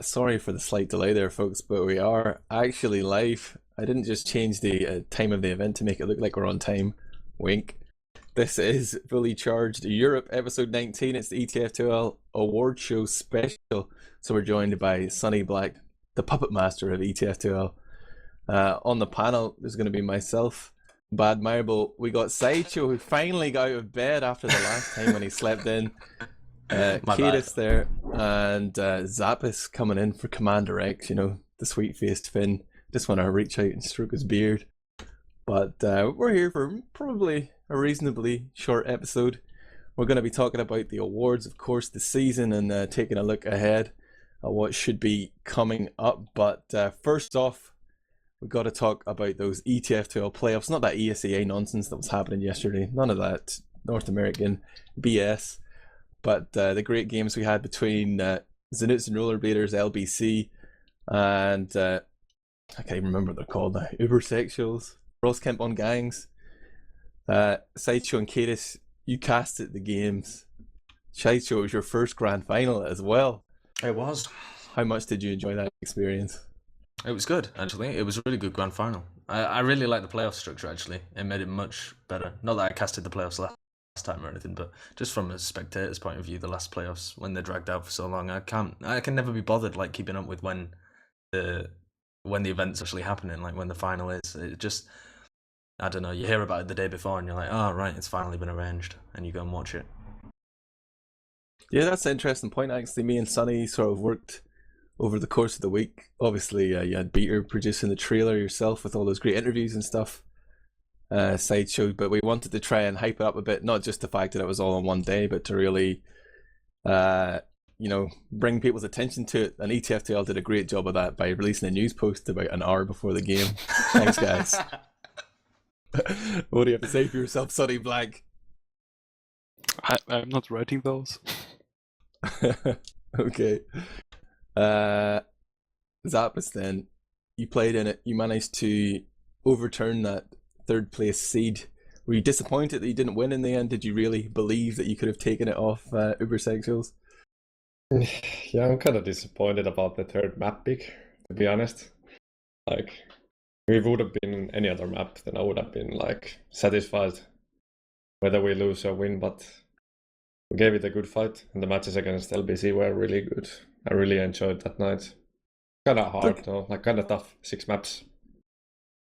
Sorry for the slight delay there, folks, but we are actually live. I didn't just change the time of the event to make it look like we're on time. Wink. This is Fully Charged Europe, episode 19. It's the ETF2L award show special. So we're joined by Sonny Black, the puppet master of ETF2L. On the panel, there's going to be myself, Admirable. We got Sideshow, who finally got out of bed after the last time when he slept in. Kaidus there, and Zappis coming in for Commander X, you know, the sweet-faced Finn. Just want to reach out and stroke his beard. But we're here for probably a reasonably short episode. We're going to be talking about the awards, of course, the season, and taking a look ahead at what should be coming up. But first off, we've got to talk about those ETF2L playoffs. Not that ESEA nonsense that was happening yesterday. None of that North American BS. But the great games we had between Zanoots and Rollerbladers, LBC, and I can't even remember what they're called now, Ubersexuals, Ross Kemp on Gangs, Sideshow and Kaidus, you casted the games. Sideshow was your first grand final as well. It was. How much did you enjoy that experience? It was good, actually. It was a really good grand final. I really like the playoff structure, actually. It made it much better. Not that I casted the playoffs last time or anything, but just from a spectator's point of view, the last playoffs, when they're dragged out for so long, I can never be bothered like keeping up with when the event's actually happening, like when the final is. It just, I don't know, you hear about it the day before and you're like, oh right, it's finally been arranged, and you go and watch it. Yeah, that's an interesting point. Actually, me and Sonny sort of worked over the course of the week. Obviously, you had Beater producing the trailer yourself with all those great interviews and stuff. Sideshow, but we wanted to try and hype it up a bit, not just the fact that it was all on one day, but to really bring people's attention to it. And ETF2L did a great job of that by releasing a news post about an hour before the game. Thanks, guys. What do you have to say for yourself, Sonny Black? I'm not writing those. Okay. Zappis, then, you played in it, you managed to overturn that third place seed. Were you disappointed that you didn't win in the end? Did you really believe that you could have taken it off Ubersexuals? Yeah, I'm kind of disappointed about the third map pick, to be honest. Like, if it would have been any other map, then I would have been like satisfied whether we lose or win, but we gave it a good fight, and the matches against LBC were really good. I really enjoyed that night. Kind of hard though, like kind of tough, 6 maps.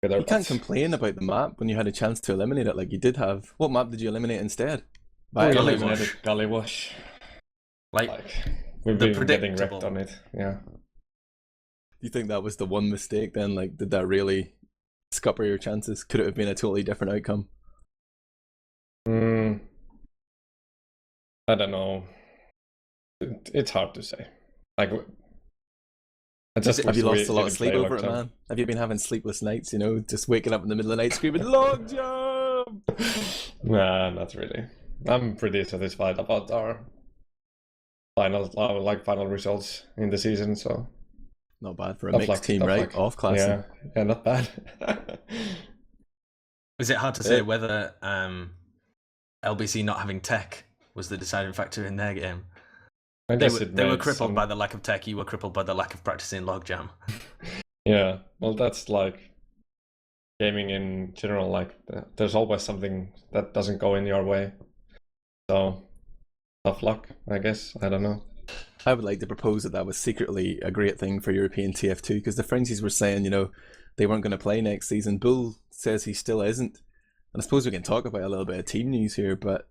You can't complain about the map when you had a chance to eliminate it like you did have. What map did you eliminate instead? Gully Wash. Like we've been getting wrecked on it, yeah. Do you think that was the one mistake then? Like, did that really scupper your chances? Could it have been a totally different outcome? I don't know. It's hard to say. Like, have you lost a lot of sleep over it, man? Have you been having sleepless nights, you know, just waking up in the middle of the night screaming, "Long jump"? Nah, not really. I'm pretty satisfied about our final results in the season, so not bad for a mixed team, right? Off class. Yeah, not bad. Is it hard to say whether LBC not having tech was the deciding factor in their game? They were crippled by the lack of tech. You were crippled by the lack of practicing logjam. Yeah, well, that's like gaming in general. Like, there's always something that doesn't go in your way. So, tough luck, I guess. I don't know. I would like to propose that was secretly a great thing for European TF2, because the Frenchies were saying, you know, they weren't going to play next season. Bull says he still isn't. And I suppose we can talk about a little bit of team news here, but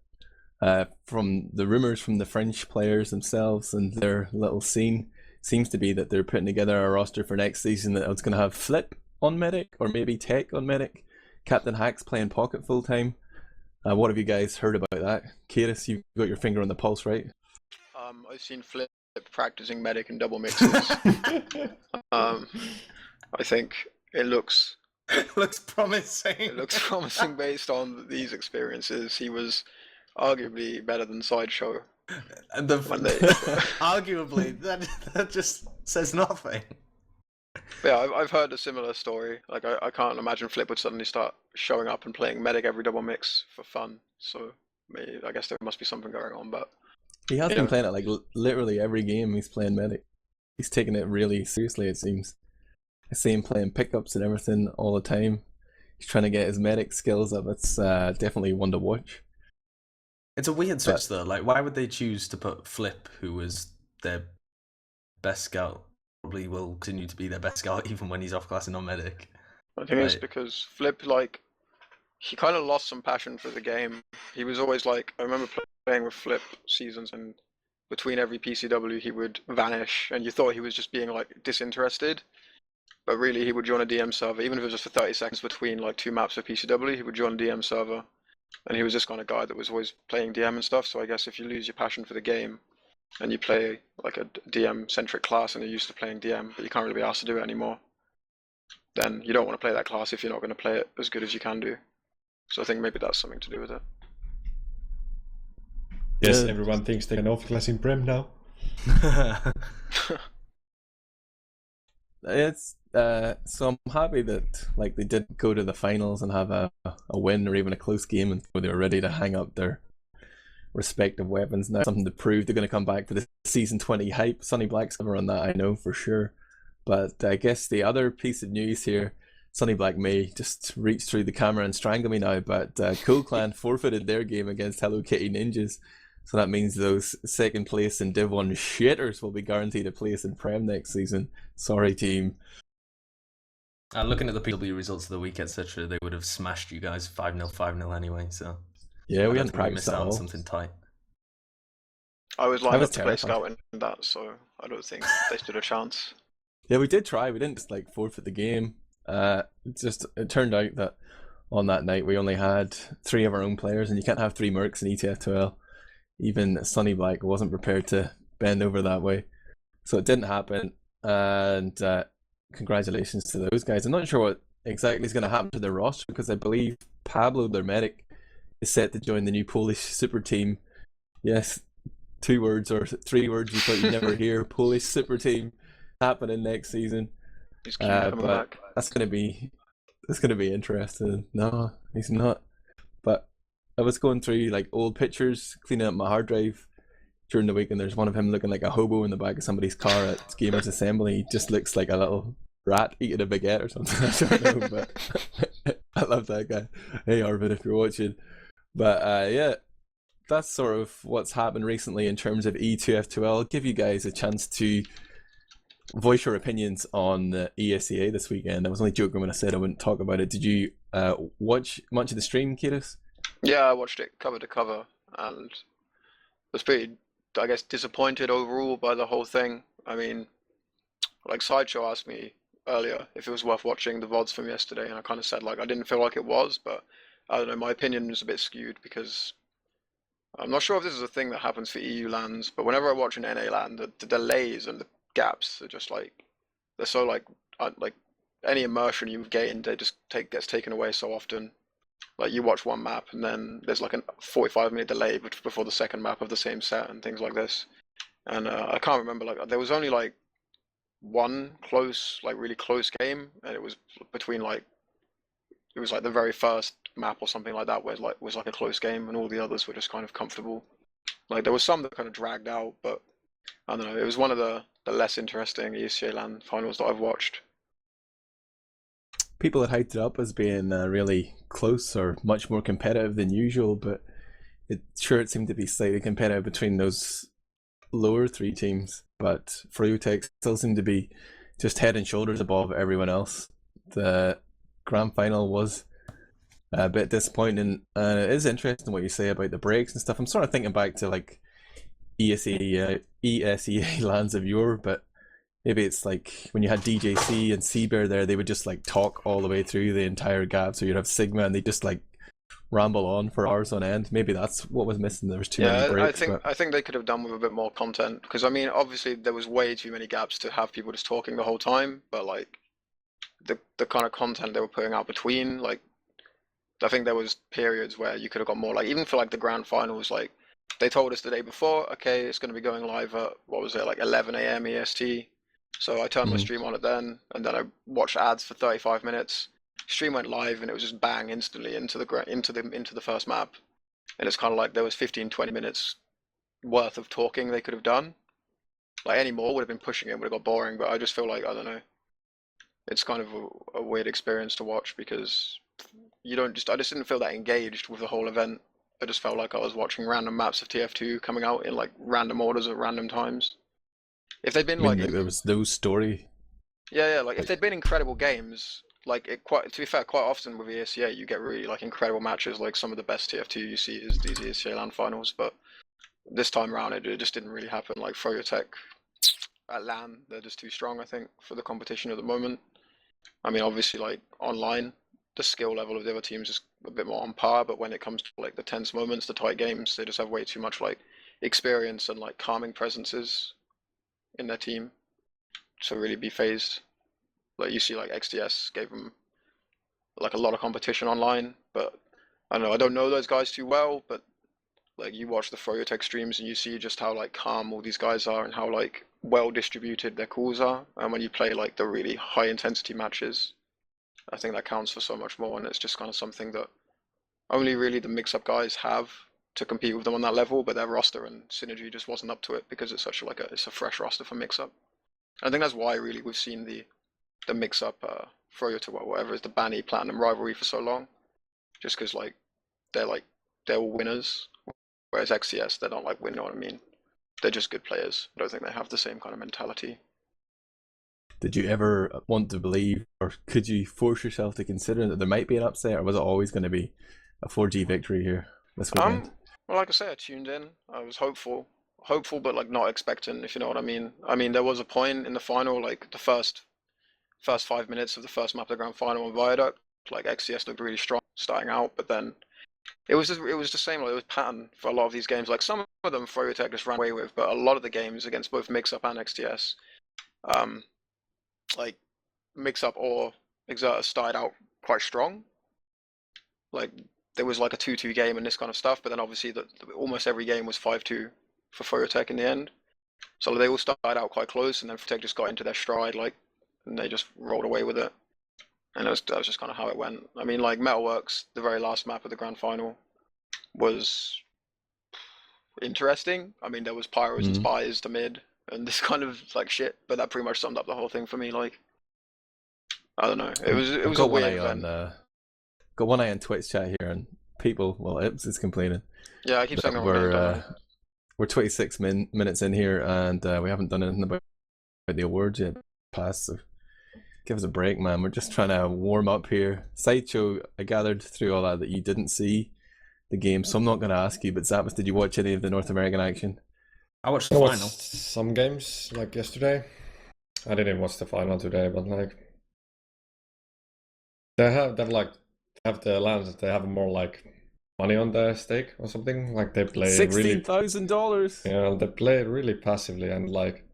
from the rumours from the French players themselves and their little scene, seems to be that they're putting together a roster for next season that it's going to have Flip on Medic, or maybe Tech on Medic, Captain Hacks playing Pocket full time. What have you guys heard about that? Kaidus, you've got your finger on the pulse, right? I've seen Flip practicing Medic and double mixes. I think it looks promising. It looks promising based on these experiences. He was arguably better than Sideshow. And arguably, that just says nothing. Yeah, I've heard a similar story. Like, I can't imagine Flip would suddenly start showing up and playing Medic every double mix for fun. So maybe, I guess there must be something going on, but he has been playing it like literally every game he's playing Medic. He's taking it really seriously, it seems. I see him playing pickups and everything all the time. He's trying to get his medic skills up. It's definitely one to watch. It's a weird switch though. Like, why would they choose to put Flip, who was their best scout, probably will continue to be their best scout even when he's off class and on medic? I think it's because Flip, like, he kind of lost some passion for the game. He was always like, I remember playing with Flip seasons, and between every PCW he would vanish, and you thought he was just being like disinterested. But really, he would join a DM server, even if it was just for 30 seconds between like 2 maps of PCW, he would join a DM server. And he was this kind of guy that was always playing DM and stuff, so I guess if you lose your passion for the game, and you play like a DM-centric class and you're used to playing DM, but you can't really be asked to do it anymore, then you don't want to play that class if you're not going to play it as good as you can do. So I think maybe that's something to do with it. Yes, everyone thinks they can off-class in Prem now. It's so I'm happy that like they did go to the finals and have a win or even a close game, and they were ready to hang up their respective weapons. Now something to prove. They're going to come back for the season 20 hype. Sonny Black's cover on that, I know for sure. But I guess the other piece of news here, Sonny Black may just reach through the camera and strangle me now, but Cool Clan forfeited their game against Hello Kitty Ninjas. So that means those second place and Div 1 shitters will be guaranteed a place in Prem next season. Sorry, team. Looking at the PW results of the week, etc., they would have smashed you guys 5-0, 5-0 anyway. So yeah, we hadn't hadn't practiced missed at out on all. something tight. I was lined up to play terrified. scout in that, so I don't think they stood a chance. Yeah, we did try. We didn't just like forfeit the game. It turned out that on that night we only had 3 of our own players, and you can't have 3 mercs in ETF2L. Even Sonny Black wasn't prepared to bend over that way, so it didn't happen. And congratulations to those guys. I'm not sure what exactly is going to happen to their roster, because I believe Pablo, their medic, is set to join the new Polish super team. Yes, 2 words or 3 words you thought you'd never hear. Polish super team happening next season. He's coming But back. that's gonna be interesting. No, he's not. But I was going through like old pictures, cleaning up my hard drive during the week, and there's one of him looking like a hobo in the back of somebody's car at Gamers Assembly. He just looks like a little rat eating a baguette or something. I don't know, but I love that guy. Hey Arvid, if you're watching. But yeah, that's sort of what's happened recently in terms of E2F2L. I'll give you guys a chance to voice your opinions on the ESEA this weekend. I was only joking when I said I wouldn't talk about it. Did you watch much of the stream, kaidus? Yeah, I watched it cover to cover, and was pretty, I guess, disappointed overall by the whole thing. I mean, like Sideshow asked me earlier if it was worth watching the VODs from yesterday, and I kind of said like I didn't feel like it was, but I don't know, my opinion was a bit skewed because I'm not sure if this is a thing that happens for EU lands, but whenever I watch an NA land, the delays and the gaps are just like, they're so like any immersion you've gained, they just gets taken away so often. Like you watch one map and then there's like a 45-minute delay before the second map of the same set and things like this. And I can't remember, like there was only like one close, like really close game, and it was between like, it was like the very first map or something like that where like was like a close game, and all the others were just kind of comfortable. Like there was some that kind of dragged out, but I don't know, it was one of the less interesting ESEA LAN finals that I've watched. People had hyped it up as being really close or much more competitive than usual, but it seemed to be slightly competitive between those lower 3 teams. But Fruyotech still seemed to be just head and shoulders above everyone else. The grand final was a bit disappointing. It is interesting what you say about the breaks and stuff. I'm sort of thinking back to like ESEA lands of yore, but maybe it's like when you had DJC and Seabear there, they would just like talk all the way through the entire gap. So you'd have Sigma and they just like ramble on for hours on end. Maybe that's what was missing. There was too many breaks. I think they could have done with a bit more content, because I mean, obviously there was way too many gaps to have people just talking the whole time. But like the kind of content they were putting out between, like I think there was periods where you could have got more. Like even for like the grand finals, like they told us the day before, okay, it's going to be going live at what was it, like 11 a.m. EST. So I turned my stream on it then, and then I watched ads for 35 minutes. Stream went live, and it was just bang instantly into the first map. And it's kind of like there was 15-20 minutes worth of talking they could have done. Like any more would have been pushing it, would have got boring. But I just feel like, I don't know, it's kind of a weird experience to watch because I just didn't feel that engaged with the whole event. I just felt like I was watching random maps of TF2 coming out in like random orders at random times. If they'd been I mean, like, there was no story. yeah, like if they'd been incredible games, like to be fair, quite often with ESCA you get really like incredible matches. Like some of the best TF2 you see is these ESCA LAN finals, but this time around it just didn't really happen. Like Tech at LAN, they're just too strong, I think, for the competition at the moment. I mean, obviously, like online, the skill level of the other teams is a bit more on par, but when it comes to like the tense moments, the tight games, they just have way too much like experience and like calming presences in their team to really be phased. Like you see, like XDS gave them like a lot of competition online, but I don't know. I don't know those guys too well, but like you watch the Tech streams and you see just how like calm all these guys are and how like well distributed their calls are. And when you play like the really high intensity matches, I think that counts for so much more. And it's just kind of something that only really the mix-up guys have to compete with them on that level. But their roster and synergy just wasn't up to it because it's such it's a fresh roster for mix-up. I think that's why really we've seen the mix-up to whatever is the Banny Platinum rivalry for so long, just because like they're all winners. Whereas XCS, they're not like, you know what I mean? They're just good players. I don't think they have the same kind of mentality. Did you ever want to believe, or could you force yourself to consider that there might be an upset, or was it always going to be a 4G victory here this weekend? Well, like I say, I tuned in. I was hopeful, but like not expecting, if you know what I mean. I mean, there was a point in the final, like the first 5 minutes of the first map of the grand final on Viaduct, like XCS looked really strong starting out, but then it was the same. Like it was pattern for a lot of these games. Like some of them, Tech just ran away with, but a lot of the games against both Mix-Up and XTS, like Mix-Up or Exerter started out quite strong. Like there was like a 2-2 game and this kind of stuff, but then obviously almost every game was 5-2 for Tech in the end. So they all started out quite close, and then Tech just got into their stride, like, and they just rolled away with it. And that was just kind of how it went. I mean, like Metalworks, the very last map of the grand final, was interesting. I mean, there was pyros and spies to mid and this kind of like shit, but that pretty much summed up the whole thing for me. Like, I don't know. It was a weird event. Got one eye on Twitch chat here, and people, well, Ips is complaining. Yeah, I keep saying we're 26 minutes in here, and we haven't done anything about the awards yet. So give us a break, man. We're just trying to warm up here. Sideshow, I gathered through all that you didn't see the game, so I'm not going to ask you, but Zappis, did you watch any of the North American action? I watched the final. Some games, like yesterday. I didn't watch the final today, but like they have the lands, they have more like money on the stake or something. Like they play $16,000. Yeah, they play really passively, and like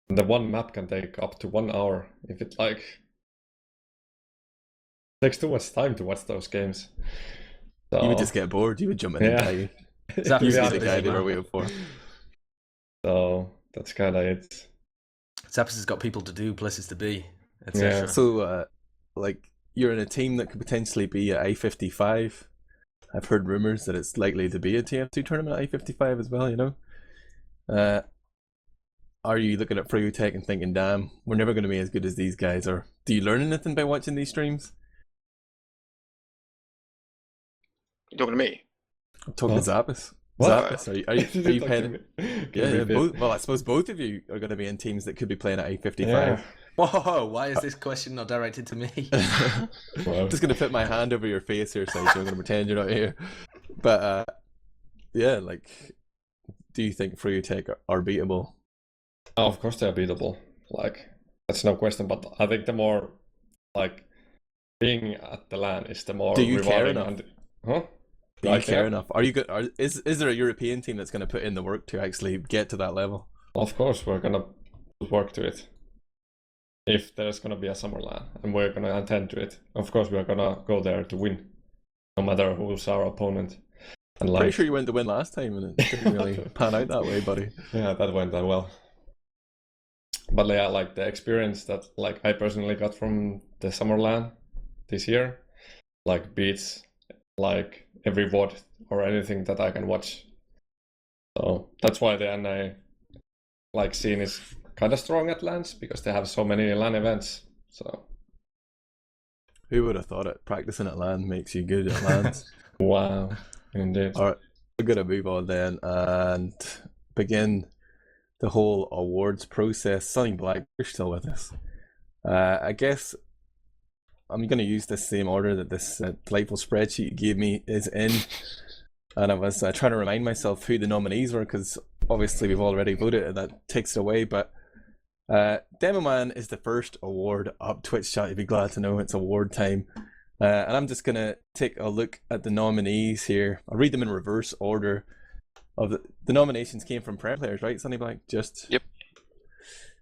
the one map can take up to 1 hour if it like takes too much time to watch those games. So, you would just get bored. You would jump in and die. Zappis You'd be the guy they were waiting for. So that's kind of it. Zappis has got people to do, places to be, etc. Yeah. So, like, you're in a team that could potentially be at I-55. I've heard rumors that it's likely to be a TF2 tournament at I-55 as well, you know? Are you looking at Tech and thinking, damn, we're never going to be as good as these guys? Or do you learn anything by watching these streams? You talking to me? I'm talking to Zappis. What? Zappis, are you paying? Yeah, well, I suppose both of you are going to be in teams that could be playing at I-55. Yeah. Whoa, why is this question not directed to me? I'm just going to put my hand over your face here, so I'm going to pretend you're not here. But yeah, like, do you think Tech are beatable? Oh, of course they're beatable. Like, that's no question. But I think the more, like, being at the LAN is the more do you rewarding. care enough? Do you care enough? Are you good? Is there a European team that's going to put in the work to actually get to that level? Of course, we're going to work to it. If there's going to be a summer LAN, and we're going to attend to it, of course we're going to go there to win, no matter who's our opponent. And like, pretty sure you went to win last time, and it didn't really pan out that way, buddy. Yeah, that went that well. But yeah, like the experience that like I personally got from the summer LAN this year, like beats like every VOD or anything that I can watch. So that's why the NA like scene is kind of strong at LANs because they have so many LAN events. So Who would have thought it? Practicing at LAN makes you good at LANs. wow, indeed. All right, we're gonna move on then and begin the whole awards process. Sonny Black, you're still with us. I guess I'm gonna use the same order that this delightful spreadsheet you gave me is in, and I was trying to remind myself who the nominees were because obviously we've already voted and that takes it away. But Demo Man is the first award up. Twitch chat, you'd be glad to know it's award time. And I'm just gonna take a look at the nominees here. I'll read them in reverse order. Of the nominations came from Prem players, right, Sonny Black? Just Yep.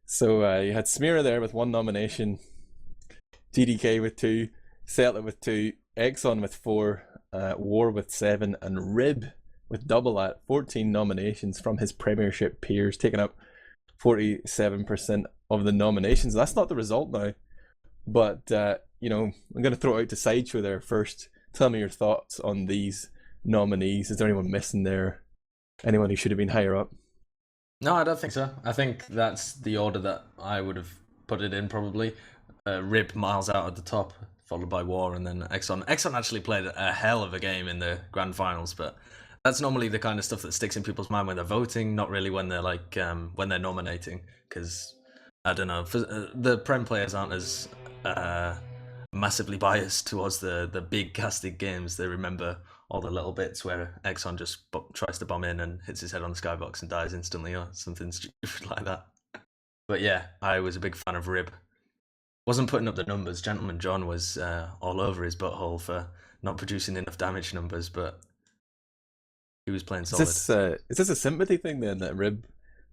So you had Smira there with 1 nomination, GDK with 2, Celta with 2, Exxon with 4, War with 7, and Rib with double at 14 nominations from his Premiership peers, taking up 47% of the nominations. That's not the result now, but you know, I'm going to throw it out to Sideshow there first. Tell me your thoughts on these nominees. Is there anyone missing there? Anyone who should have been higher up? No, I don't think so. I think that's the order that I would have put it in probably. Rib miles out at the top, followed by War, and then Exxon. Exxon actually played a hell of a game in the grand finals, but that's normally the kind of stuff that sticks in people's mind when they're voting, not really when they're like when they're nominating. Because I don't know, the Prem players aren't as massively biased towards the big casted games. They remember all the little bits where Exxon just tries to bomb in and hits his head on the skybox and dies instantly or something stupid like that. But yeah, I was a big fan of Rib. Wasn't putting up the numbers. Gentleman John was all over his butthole for not producing enough damage numbers, but he was playing solid. Is this a sympathy thing then, that Rib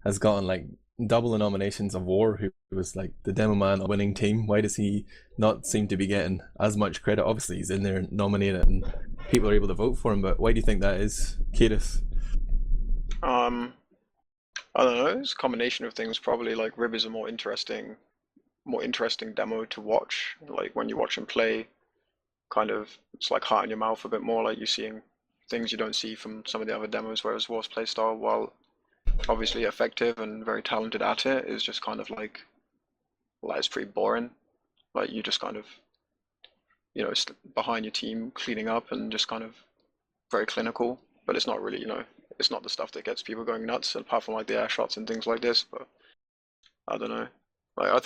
has gotten like double the nominations of War, who was like the demo man, a winning team? Why does he not seem to be getting as much credit? Obviously he's in there nominated and people are able to vote for him, but why do you think that is, kaidus? I don't know, it's a combination of things. Probably like Rib is a more interesting demo to watch. Like when you watch him play, kind of it's like heart in your mouth a bit more, like you're seeing things you don't see from some of the other demos, whereas War's playstyle, while obviously effective and very talented at it, is just kind of like it's pretty boring. Like you just kind of, you know, behind your team cleaning up and just kind of very clinical, but it's not really, you know, it's not the stuff that gets people going nuts apart from like the air shots and things like this. But I don't know, like I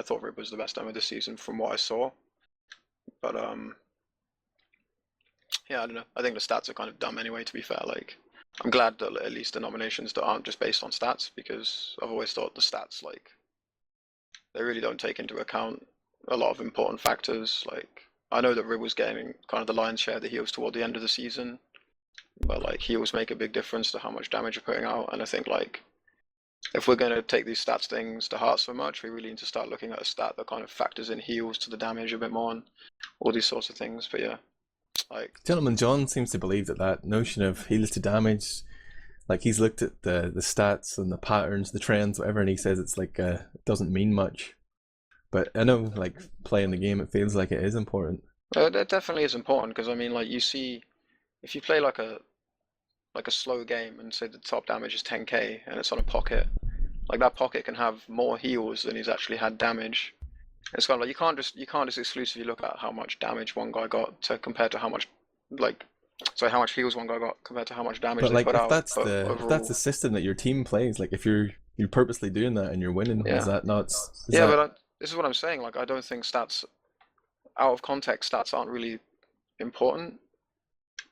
thought Rib was the best demo this season from what I saw, but yeah, I don't know, I think the stats are kind of dumb anyway, to be fair. Like I'm glad that at least the nominations that aren't just based on stats, because I've always thought the stats, like, they really don't take into account a lot of important factors. Like, I know that Rib was getting kind of the lion's share of the heals toward the end of the season, but like heals make a big difference to how much damage you're putting out, and I think like if we're going to take these stats things to heart so much, we really need to start looking at a stat that kind of factors in heals to the damage a bit more and all these sorts of things. But yeah, like Gentleman John seems to believe that notion of heals to damage, like he's looked at the stats and the patterns, the trends, whatever, and he says it's like it doesn't mean much. But I know, like playing the game, it feels like it is important. it definitely is important, because I mean, like you see, if you play like a slow game and say the top damage is 10k and it's on a pocket, like that pocket can have more heals than he's actually had damage. It's kind of like you can't just exclusively look at how much damage one guy got to compare to how much how much heals one guy got compared to how much damage But they like put if out. that's But the overall, if that's the system that your team plays, like if you're purposely doing that and you're winning, Yeah. is that not? but this is what I'm saying. Like I don't think stats, out of context, stats aren't really important.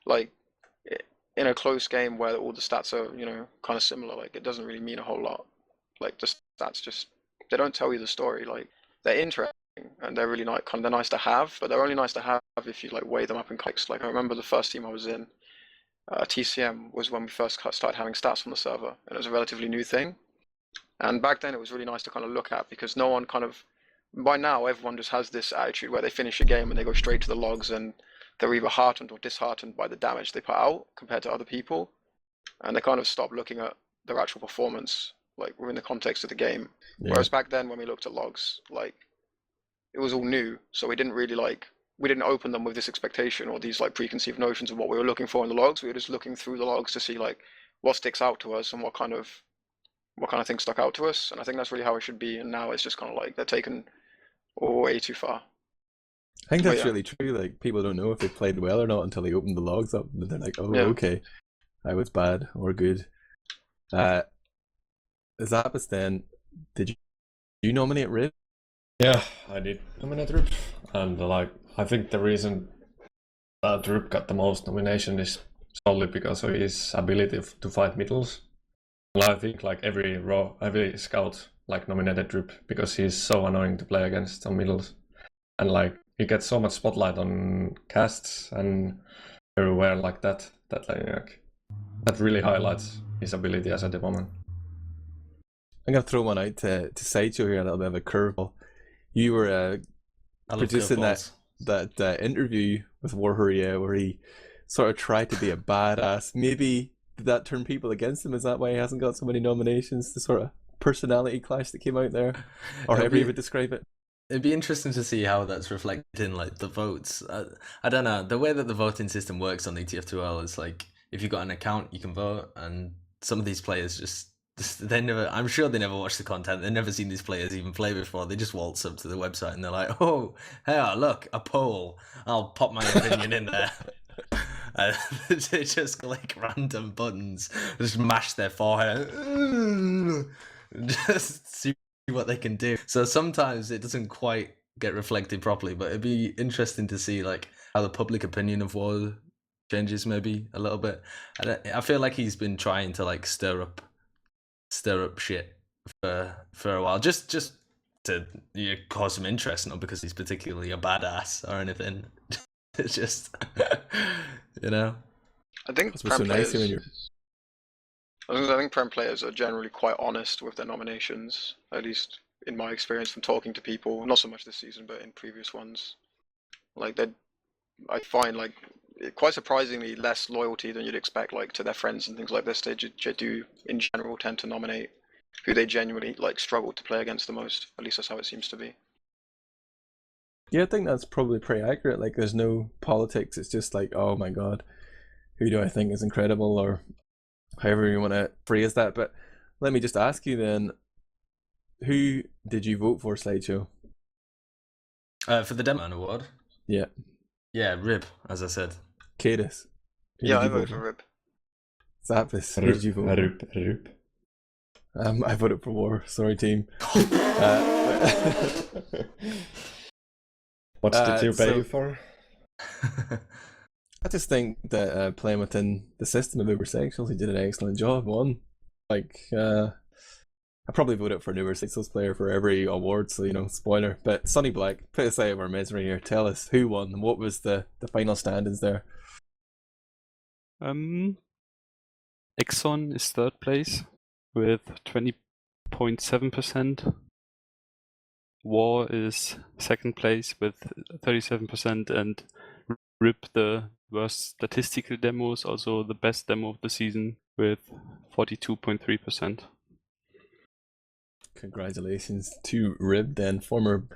Like in a close game where all the stats are, you know, kind of similar, like it doesn't really mean a whole lot. Like the stats just, they don't tell you the story. Like they're interesting and they're really they're nice to have, but they're only nice to have if you like weigh them up in context. Like I remember the first team I was in, TCM, was when we first started having stats on the server, and it was a relatively new thing. And back then it was really nice to kind of look at, because no one kind of, by now everyone just has this attitude where they finish a game and they go straight to the logs and they're either heartened or disheartened by the damage they put out compared to other people, and they kind of stop looking at their actual performance, like within the context of the game. Yeah. Whereas back then when we looked at logs, like it was all new, so we didn't really we didn't open them with this expectation or these like preconceived notions of what we were looking for in the logs. We were just looking through the logs to see like what sticks out to us and what kind of what kind of things stuck out to us, and I think that's really how it should be. And now it's just kind of like they're taken way too far. I think But that's yeah. really true. Like, people don't know if they played well or not until they open the logs up. And they're like, oh, Yeah. okay, I was bad or good. Zappis, then, did you nominate Rib? Yeah, I did nominate Rup, and like I think the reason that Rup got the most nomination is solely because of his ability to fight middles. And I think like every scout like nominated Rup because he's so annoying to play against on middles, and like he gets so much spotlight on casts and everywhere like that that really highlights his ability as a demoman. I'm going to throw one out to Sideshow here, a little bit of a curveball. You were I love producing curveballs. that interview with Warhurrier where he sort of tried to be a badass. Maybe did that turn people against him? Is that why he hasn't got so many nominations? The sort of personality clash that came out there, or however you would describe it. It'd be interesting to see how that's reflected in like the votes. I don't know, the way that the voting system works on ETF2L is like if you've got an account you can vote, and some of these players just they never. I'm sure they never watch the content. They've never seen these players even play before. They just waltz up to the website and they're like, "Oh, hey, look, a poll. I'll pop my opinion in there." They just click random buttons, just mash their forehead, just see what they can do. So sometimes it doesn't quite get reflected properly, but it'd be interesting to see like how the public opinion of war changes maybe a little bit. And I feel like he's been trying to like stir up shit for a while, just to cause some interest, not because he's particularly a badass or anything. It's just you know. I think That's Prem what's so nice players. when you're. I think Prem players are generally quite honest with their nominations, at least in my experience from talking to people. Not so much this season, but in previous ones. Like I find like quite surprisingly less loyalty than you'd expect, like to their friends and things like this. They do in general tend to nominate who they genuinely like struggle to play against the most. At least that's how it seems to be. Yeah, I think that's probably pretty accurate. Like, there's no politics. It's just like, oh my god, who do I think is incredible, or however you want to phrase that. But let me just ask you then, who did you vote for, Sideshow? For the Demoman Award? Yeah. Yeah, Rib, as I said. Kaidus? Yeah, I voted for Rib. Zappis? Who did you vote for? Rup. I voted for War. Sorry, team. What did you pay you for? I just think that playing within the system of Uber Sexuals, he did an excellent job. One, like, I probably voted for an Uber Sexuals player for every award, so, you know, spoiler. But Sonny Black, put us out of our misery here. Tell us who won and what was the final standings there. Exxon is third place with 20.7%. War is second place with 37%, and Rip, the worst statistical demo, is also the best demo of the season with 42.3%. Congratulations to Rib, then, former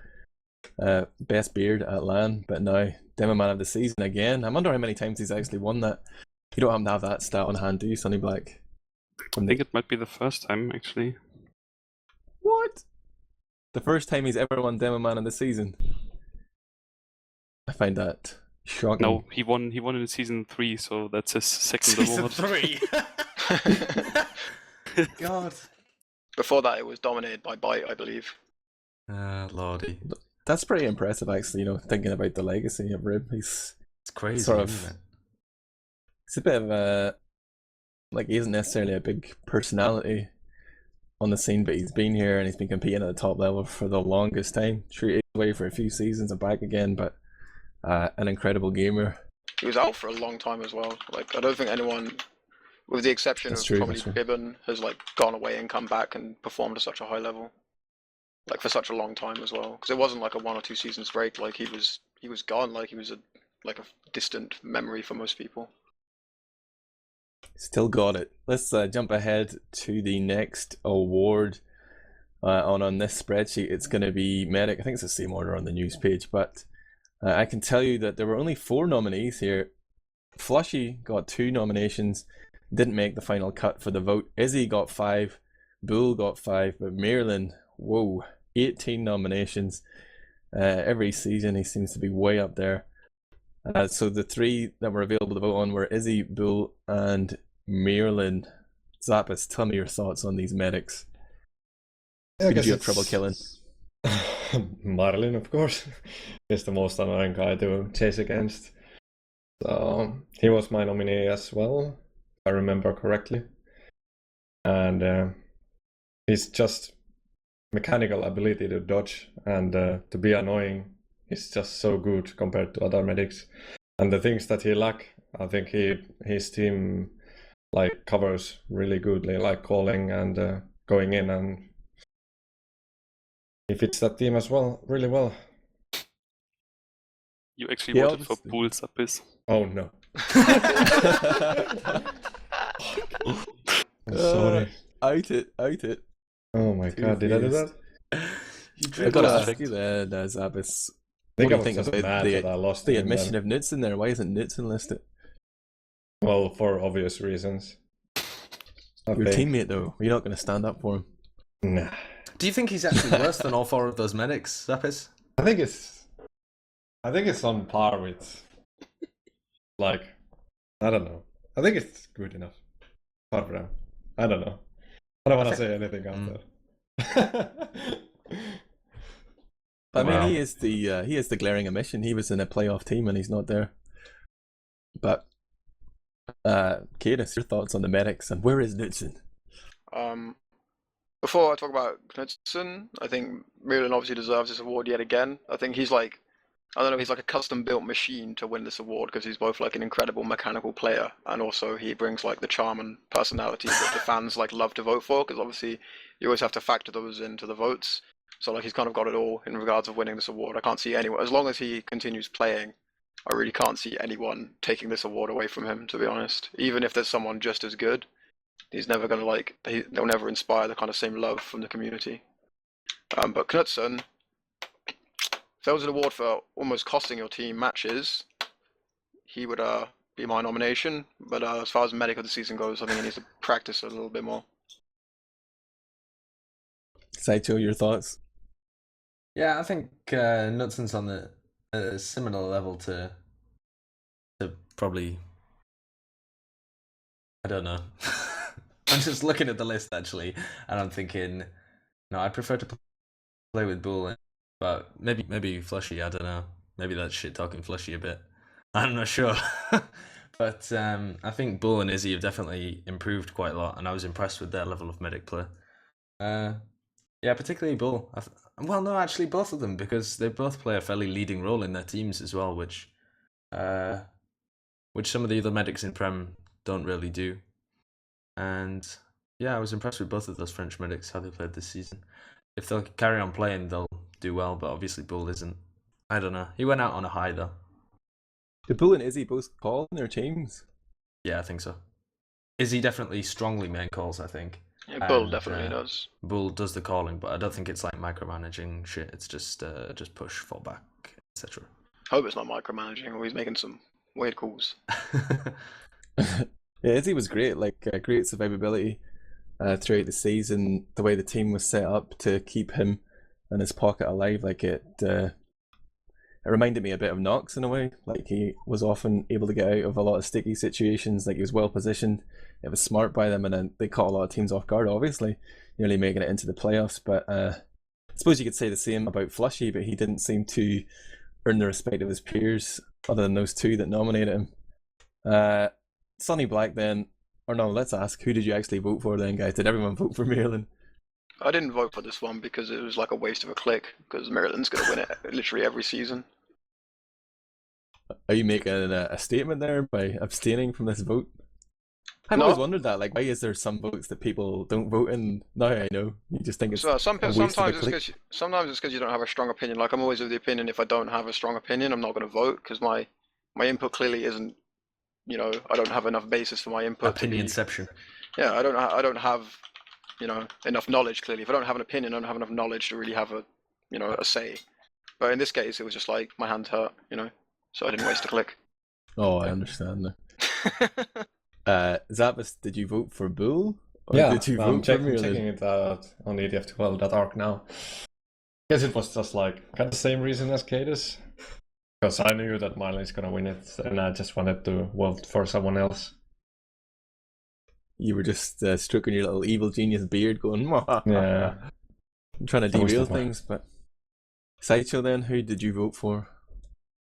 best beard at LAN, but now Demo Man of the Season again. I wonder how many times he's actually won that. You don't happen to have that stat on hand, do you, Sonny Black? I think it might be the first time, actually. What? The first time he's ever won Demo Man of the Season? I find that shocking. No, he won in season 3, so that's his second Season award. 3. God. Before that, it was dominated by Bite, I believe. Lordy. That's pretty impressive, actually, you know, thinking about the legacy of Rib. He's It's crazy, sort of, isn't it? he's a bit of a, like, he isn't necessarily a big personality on the scene, but he's been here and he's been competing at the top level for the longest time. Sure, he's away for a few seasons and back again, but an incredible gamer. He was out for a long time as well. Like, I don't think anyone, with the exception That's of true, probably that's true. Bibbon, has like gone away and come back and performed at such a high level, like for such a long time as well. Because it wasn't like a 1 or 2 seasons break. Like he was gone. Like he was a distant memory for most people. Still got it. Let's jump ahead to the next award on this spreadsheet. It's going to be Medic. I think it's the same order on the news page, but I can tell you that there were only 4 nominees here. Flushy got 2 nominations, didn't make the final cut for the vote. Izzy got 5, Bull got 5, but Marilyn, whoa, 18 nominations. Every season he seems to be way up there. So the 3 that were available to vote on were Izzy, Bull, and Marilyn. Zappis, tell me your thoughts on these medics. Who did you have trouble killing? Marlin, of course. He's the most annoying guy to chase against. So he was my nominee as well, if I remember correctly. And he's just mechanical ability to dodge and to be annoying is just so good compared to other medics. And the things that he lack, I think his team like covers really goodly, like calling and going in, and he fits that team as well, really well. You actually Yeah, voted for obviously. Bull zappis. Oh no. I'm sorry. Out it. Oh my god, did I do that? I gotta ask checked. you then, Zappis. I What think do I you think was just about mad that I lost the him admission then. of Knudsen there? Why isn't Knudsen listed? Well, for obvious reasons. I Your think. teammate though, you're not going to stand up for him. Nah. Do you think he's actually worse than all 4 of those medics, Zappis? I think it's on par with, like, I don't know. I think it's good enough. Apart from, I don't know. I don't want to say anything after. I mean, Wow. he is the glaring omission. He was in a playoff team and he's not there. But Kaidus, your thoughts on the medics and where is Knudsen? Before I talk about Knudsen, I think Marilyn obviously deserves this award yet again. I think he's like, I don't know, he's like a custom-built machine to win this award because he's both like an incredible mechanical player and also he brings like the charm and personality that the fans like love to vote for, because obviously you always have to factor those into the votes. So like he's kind of got it all in regards of winning this award. I can't see anyone, as long as he continues playing, I really can't see anyone taking this award away from him, to be honest. Even if there's someone just as good, he's never going to like, they'll never inspire the kind of same love from the community. But Knudsen, if there was an award for almost costing your team matches, he would be my nomination. But as far as medic of the season goes, I think he needs to practice a little bit more. Sideshow, your thoughts? Yeah, I think Knudsen's on a similar level to probably, I don't know. I'm just looking at the list actually, and I'm thinking, no, I prefer to play with Bull, but maybe Flushy. I don't know. Maybe that's shit talking Flushy a bit. I'm not sure. But I think Bull and Izzy have definitely improved quite a lot, and I was impressed with their level of medic play. Yeah, particularly Bull. Well, no, actually both of them, because they both play a fairly leading role in their teams as well, which some of the other medics in Prem don't really do. And yeah, I was impressed with both of those French medics, how they played this season. If they'll carry on playing, they'll do well, but obviously Bull isn't. I don't know. He went out on a high, though. Did Bull and Izzy both call in their teams? Yeah, I think so. Izzy definitely strongly main calls, I think. Yeah, Bull And, definitely does. Bull does the calling, but I don't think it's like micromanaging shit. It's just push, fall back, etc. Hope it's not micromanaging or he's making some weird calls. Yeah, Izzy was great, like great survivability throughout the season. The way the team was set up to keep him and his pocket alive, like it reminded me a bit of Nox in a way. Like he was often able to get out of a lot of sticky situations. Like he was well positioned. It was smart by them, and then they caught a lot of teams off guard. Obviously, nearly making it into the playoffs. But I suppose you could say the same about Flushy, but he didn't seem to earn the respect of his peers, other than those 2 that nominated him. Sonny Black then, or no, let's ask, who did you actually vote for then, guys? Did everyone vote for Marilyn? I didn't vote for this one because it was like a waste of a click, because Maryland's going to win it literally every season. Are you making a statement there by abstaining from this vote? I've No. always wondered that. Like, why is there some votes that people don't vote in? Now I know. You just think it's So a waste of a click. sometimes it's because you don't have a strong opinion. Like I'm always of the opinion, if I don't have a strong opinion, I'm not going to vote because my input clearly isn't. You know, I don't have enough basis for my input. Opinionception. Yeah, I don't have, enough knowledge. Clearly, if I don't have an opinion, I don't have enough knowledge to really have a say. But in this case, it was just like my hand hurt, so I didn't waste a click. Oh, I understand now. Zappis, did you vote for Bull Or Yeah, did you I'm vote for checking Mirren? it out on ETF2L.org now. I guess it was just like kind of the same reason as kaidus. Because I knew that Miley's gonna win it, and I just wanted to vote for someone else. You were just stroking your little evil genius beard going, Yeah. I'm trying to I wish derail that my- things, but... Sideshow then, who did you vote for?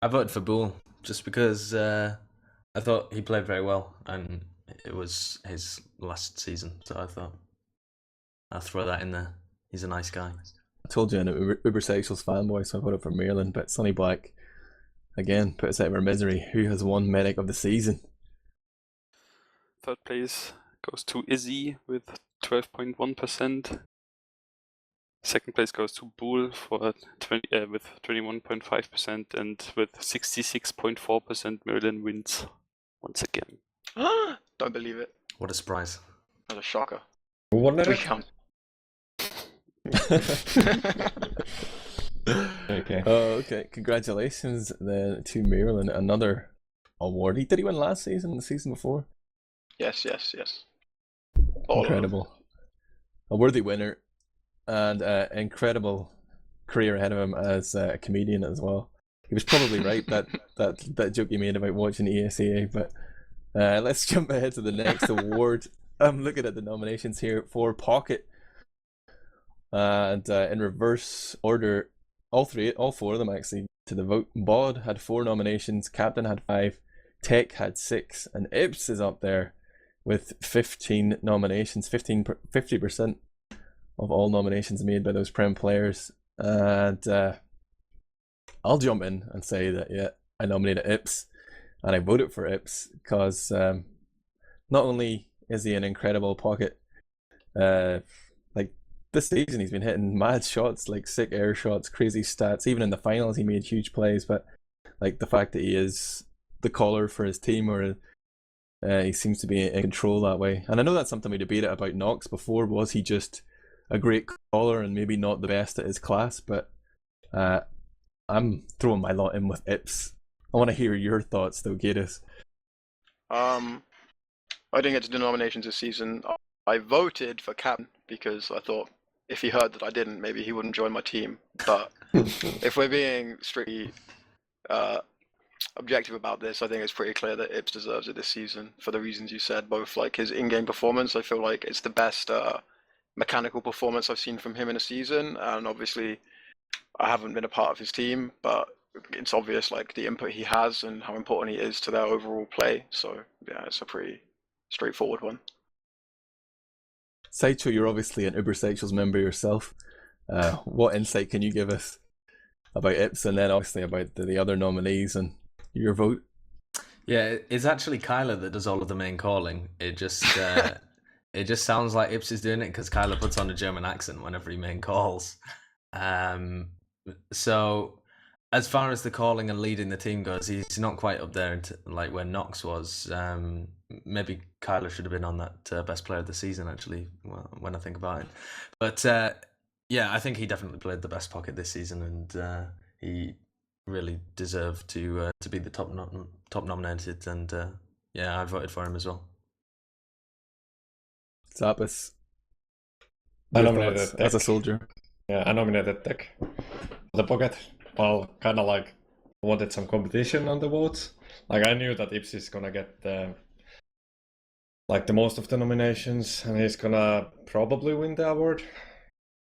I voted for Bull just because I thought he played very well, and it was his last season, so I thought I'll throw that in there. He's a nice guy. I told you I'm an Ubersexuals fanboy, so I voted for Maryland, but Sonny Black, again, put us out of our misery. Who has won Medic of the Season? Third place goes to Izzy with 12.1%. Second place goes to Bull for with 21.5%, and with 66.4%, Merlin wins once again. Don't believe it. What a surprise. That's a shocker. Who won it? 3 count. Okay. Oh, okay. Congratulations then to Maryland, another awardee. Did he win last season, the season before? Yes. All of them. Incredible. A worthy winner, and incredible career ahead of him as a comedian as well. He was probably right, that joke he made about watching ESEA, but let's jump ahead to the next award. I'm looking at the nominations here for Pocket, and in reverse order, all four of them actually to the vote. Bod had 4 nominations, Captain had 5, Tech had 6, and Ips is up there with 15 nominations, 50% of all nominations made by those Prem players. And I'll jump in and say that, yeah, I nominated Ips, and I voted for Ips because not only is he an incredible pocket, like this season he's been hitting mad shots, like sick air shots, crazy stats. Even in the finals he made huge plays, but like the fact that he is the caller for his team, or he seems to be in control that way. And I know that's something we debated about Nox before. Was he just a great caller and maybe not the best at his class? But I'm throwing my lot in with Ips. I want to hear your thoughts though, Kaidus. I didn't get to do nominations this season. I voted for Captain because I thought if he heard that I didn't, maybe he wouldn't join my team. But if we're being strictly objective about this, I think it's pretty clear that Ips deserves it this season for the reasons you said. Both like his in-game performance, I feel like it's the best mechanical performance I've seen from him in a season, and obviously I haven't been a part of his team, but it's obvious like the input he has and how important he is to their overall play. So yeah, it's a pretty straightforward one. Sideshow, you're obviously an Ubersexuals member yourself. What insight can you give us about Ips, and then obviously about the other nominees and your vote? Yeah, it's actually Kyler that does all of the main calling. It just it just sounds like Ips is doing it because Kyler puts on a German accent whenever he main calls. So as far as the calling and leading the team goes, he's not quite up there like where Nox was. Maybe Kyler should have been on that best player of the season, actually, when I think about it. But yeah, I think he definitely played the best pocket this season, and he really deserved to be the top nominated. And yeah, I voted for him as well. Zappis, I your nominated thoughts Tech. as a soldier. Yeah, I nominated Tech for the pocket. Well, kind of like wanted some competition on the votes. Like I knew that Ips is gonna get like the most of the nominations, and he's gonna probably win the award.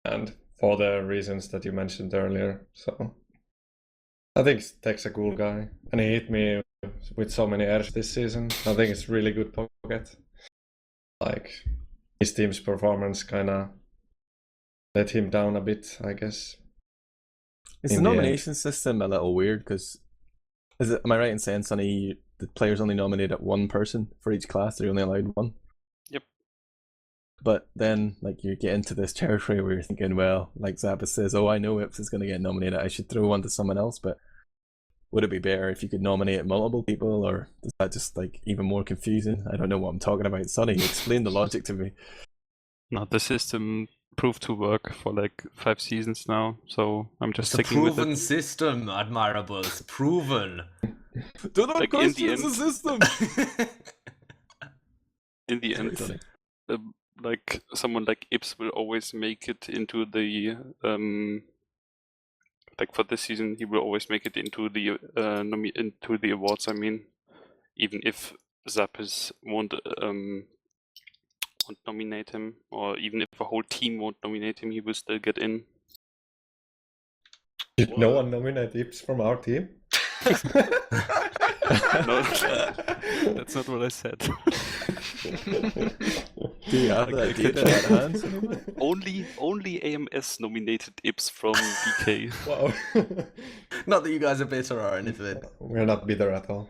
And for the reasons that you mentioned earlier, so I think Tech's a cool guy, and he hit me with so many airs this season. I think it's really good pocket. Like his team's performance kind of let him down a bit, I guess. Is in the the nomination system a little weird? Because am I right in saying, Sonny, the players only nominate one person for each class? They're only allowed one. Yep. But then, like, you get into this territory where you're thinking, well, like Zappis says, oh, I know Ips is going to get nominated, I should throw one to someone else. But would it be better if you could nominate multiple people, or is that just like even more confusing? I don't know what I'm talking about. Sonny, explain the logic to me. No, the system proved to work for like 5 seasons now, so I'm just It's a sticking with proven it. system, Admirable. It's proven. Do not Like, in the question the end- system. In the Sorry, end, Sonny. like someone like Ips will always make it into the like for this season, he will always make it into the into the awards. I mean, even if zappis won't nominate him, or even if a whole team won't nominate him, he will still get in. Did no one nominate Ips from our team? No, that's not what I said. Do you have that data at hand? Only AMS nominated Ips from BK. Wow. Not that you guys are bitter or anything. We're not bitter at all.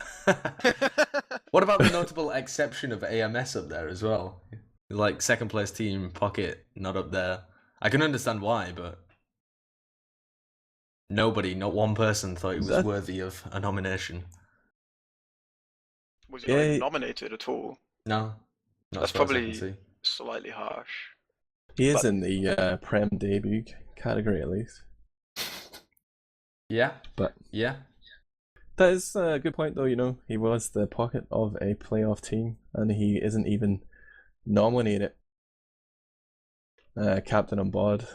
What about the notable exception of AMS up there as well? Like second place team, Pocket, not up there. I can understand why, but nobody, not one person, thought he was worthy of a nomination. Was he not even nominated at all? No. Not That's as far as I can probably see. slightly harsh. He is in the Prem debut category at least. Yeah. But yeah. That is a good point though, you know. He was the pocket of a playoff team and he isn't even nominated. Captain on board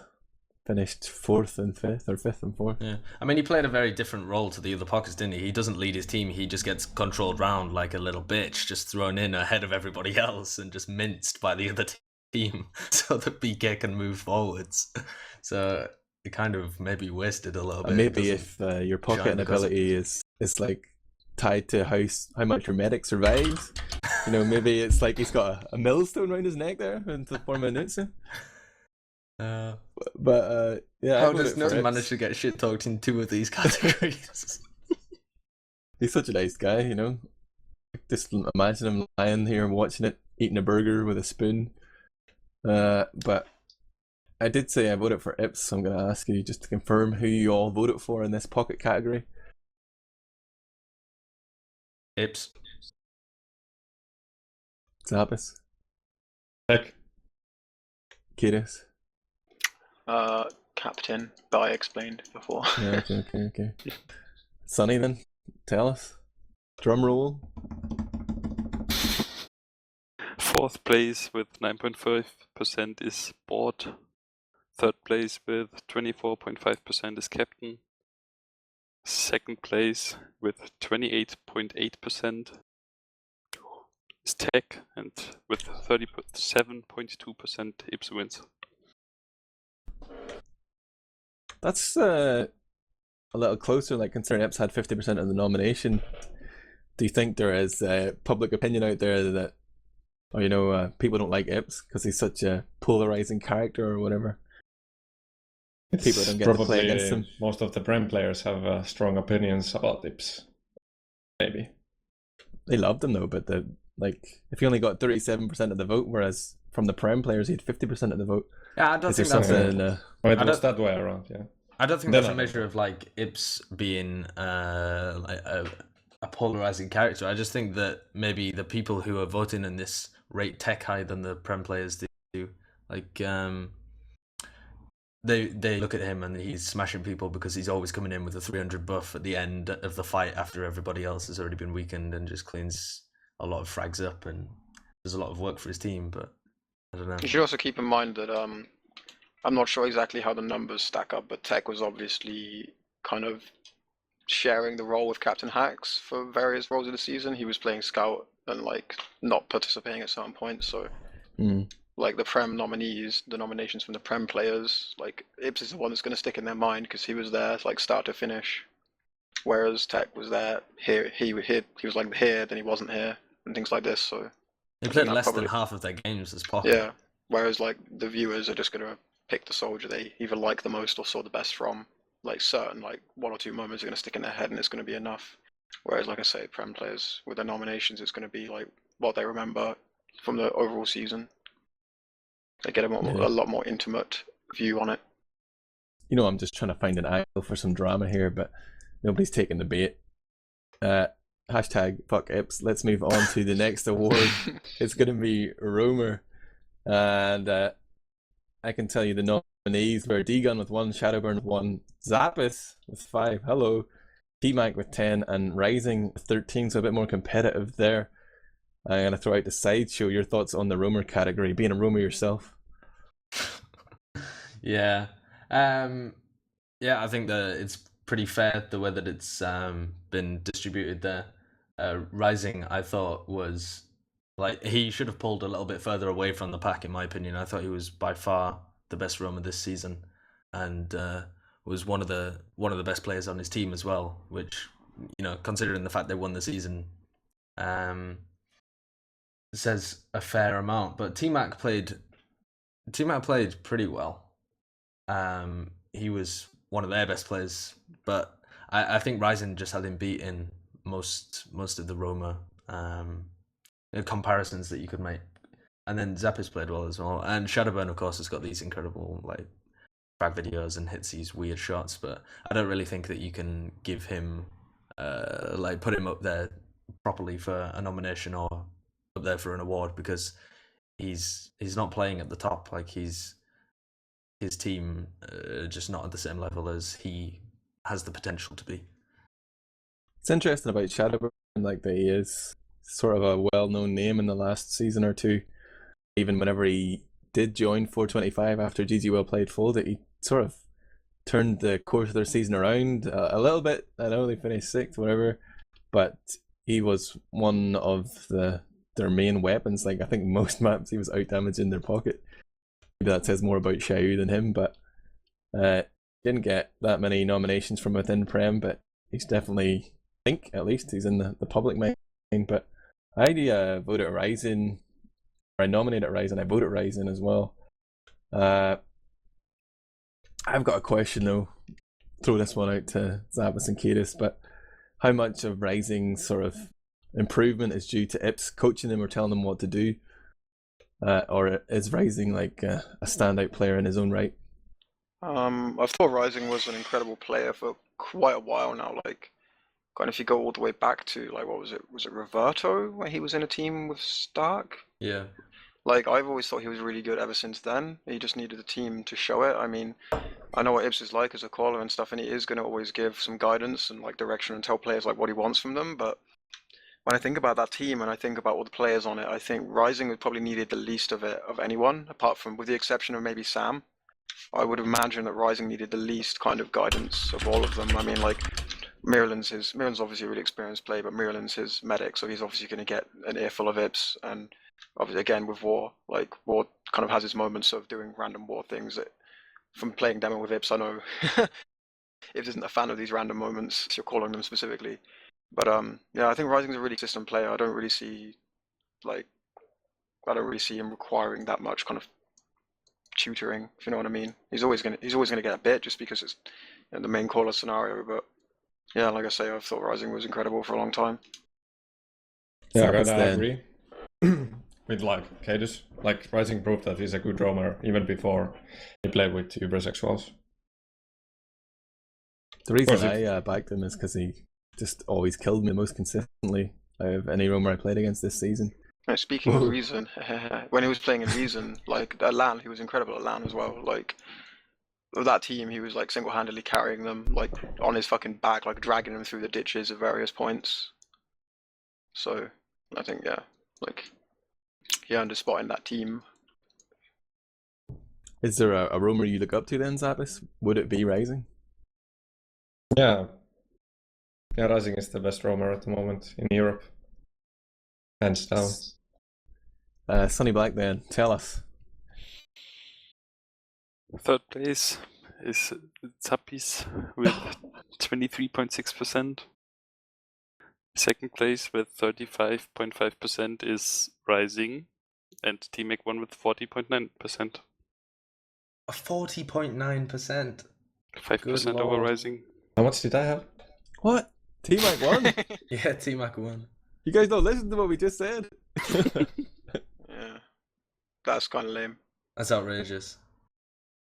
finished 4th and 5th, or 5th and 4th. Yeah. I mean, he played a very different role to the other pockets, didn't he? He doesn't lead his team. He just gets controlled round like a little bitch, just thrown in ahead of everybody else and just minced by the other team so that BK can move forwards. So it kind of maybe wasted a little bit. Maybe if your pocket ability is like tied to how much your medic survives, you know, maybe it's like he's got a millstone around his neck there in the form of Nutsu. But yeah, how does Nutsu manage to get shit talked in 2 of these categories? He's such a nice guy, you know. Just imagine him lying here watching it, eating a burger with a spoon. But I did say I voted for Ips, so I'm going to ask you just to confirm who you all voted for in this pocket category. Ips. Zappis. Heck. Kaidus. Captain, that I explained before. Yeah, okay. Sonny, then, tell us. Drum roll. 4th place with 9.5% is Board. 3rd place with 24.5% is Captain. 2nd place with 28.8% is Tech, and with 37.2% Ips wins. That's a little closer, like considering Ips had 50% of the nomination. Do you think there is public opinion out there that, or you know, people don't like Ips because he's such a polarizing character or whatever? People don't get to play against him. Most of the Prem players have strong opinions about Ips. Maybe. They loved him though, but if he only got 37% of the vote, whereas from the Prem players he had 50% of the vote. Yeah, I don't think that's it was that way around, yeah. I don't think that's a measure of like Ips being like a polarizing character. I just think that maybe the people who are voting in this rate Tech higher than the Prem players do. Like they look at him and he's smashing people because he's always coming in with a 300 buff at the end of the fight after everybody else has already been weakened and just cleans a lot of frags up and does a lot of work for his team. But I don't know. You should also keep in mind that I'm not sure exactly how the numbers stack up, but Tech was obviously kind of sharing the role with Captain Hacks for various roles of the season. He was playing Scout and like not participating at certain points, so like the Prem nominees, the nominations from the Prem players, like Ips is the one that's going to stick in their mind because he was there like start to finish, whereas Tech was there here, he was like here, then he wasn't here, and things like this. So he played less than half of their games as Pocket. Yeah, whereas like the viewers are just going to pick the soldier they either like the most or saw the best from. Like certain like 1 or 2 moments are going to stick in their head and it's going to be enough. Whereas like I say, Prem players with their nominations, it's going to be like what they remember from the overall season. They get a lot more intimate view on it. You know, I'm just trying to find an angle for some drama here, but nobody's taking the bait. Hashtag fuck Ips. Let's move on to the next award. It's going to be Roamer. And I can tell you the nominees were D-Gun with 1, Shadowburn with 1, Zappis with 5, hello, T-Mac with 10, and Rising with 13, so a bit more competitive there. I'm gonna throw out the Sideshow. Your thoughts on the roamer category, being a roamer yourself? Yeah. Yeah, I think that it's pretty fair the way that it's been distributed there. Rising, I thought, was like he should have pulled a little bit further away from the pack, in my opinion. I thought he was by far the best roamer this season, and was one of the best players on his team as well. Which, you know, considering the fact they won the season, says a fair amount. But T-Mac played pretty well. He was one of their best players, but I think Ryzen just had him beat in most of the roamer comparisons that you could make. And then Zappis played well as well, and Shadowburn, of course, has got these incredible like frag videos and hits these weird shots. But I don't really think that you can give him like put him up there properly for a nomination or up there for an award, because he's not playing at the top. Like his team just not at the same level as he has the potential to be. It's interesting about Shadowburn, like that he is sort of a well-known name in the last season or two. Even whenever he did join 425 after GG Well Played folded, he sort of turned the course of their season around a little bit. I know they finished sixth, whatever, but he was one of their main weapons. Like I think most maps he was out damaging their pocket. Maybe that says more about Xiao than him, but didn't get that many nominations from within Prem, but he's definitely, I think at least, he's in the public mind. But I voted Ryzen, or I nominated Ryzen, I voted Ryzen as well. I've got a question though, throw this one out to Zappis and kaidus, but how much of Rising's sort of improvement is due to Ips coaching him or telling him what to do? Or is Rising like a standout player in his own right? I've thought Rising was an incredible player for quite a while now. Like, kind of if you go all the way back to like what was it? Was it Roberto when he was in a team with Stark? Yeah. Like I've always thought he was really good ever since then. He just needed the team to show it. I mean, I know what Ibs is like as a caller and stuff, and he is going to always give some guidance and like direction and tell players like what he wants from them. But when I think about that team and I think about all the players on it, I think Rising would probably needed the least of it of anyone, apart from, with the exception of maybe Sam. I would imagine that Rising needed the least kind of guidance of all of them. I mean, like Mirreland's obviously a really experienced player, but Mirreland's his medic, so he's obviously going to get an earful of Ibs. And obviously, again with War, like War kind of has his moments of doing random War things. That, from playing demo with Ibs, I know Ibs isn't a fan of these random moments. You're calling them specifically. But yeah, I think Rising's a really consistent player. I don't really see him requiring that much kind of tutoring, if you know what I mean. He's always gonna get a bit just because it's, you know, the main caller scenario. But yeah, like I say, I've thought Rising was incredible for a long time. Yeah, I agree with like kaidus. Like Rising proved that he's a good roamer even before he played with Ubersexuals. The reason I backed him is because he just always killed me most consistently out of any roamer I played against this season. Speaking of Reason, when he was playing in Reason, like at LAN, he was incredible at LAN as well. Like with that team, he was like single-handedly carrying them, like on his fucking back, like dragging them through the ditches at various points. So I think, yeah, like he earned a spot in that team. Is there a roamer you look up to then, Zappis? Would it be Rising? Yeah, Rising is the best roamer at the moment in Europe, hands down. Sonny Black, then tell us. Third place is zappis with 23.6%. Second place with 35.5% is Rising, and T-Mac won with 40.9%. 40.9%. 5% over Rising. How much did I have? What? T-Mac won? Yeah, T-Mac won. You guys don't listen to what we just said. Yeah, that's kind of lame. That's outrageous.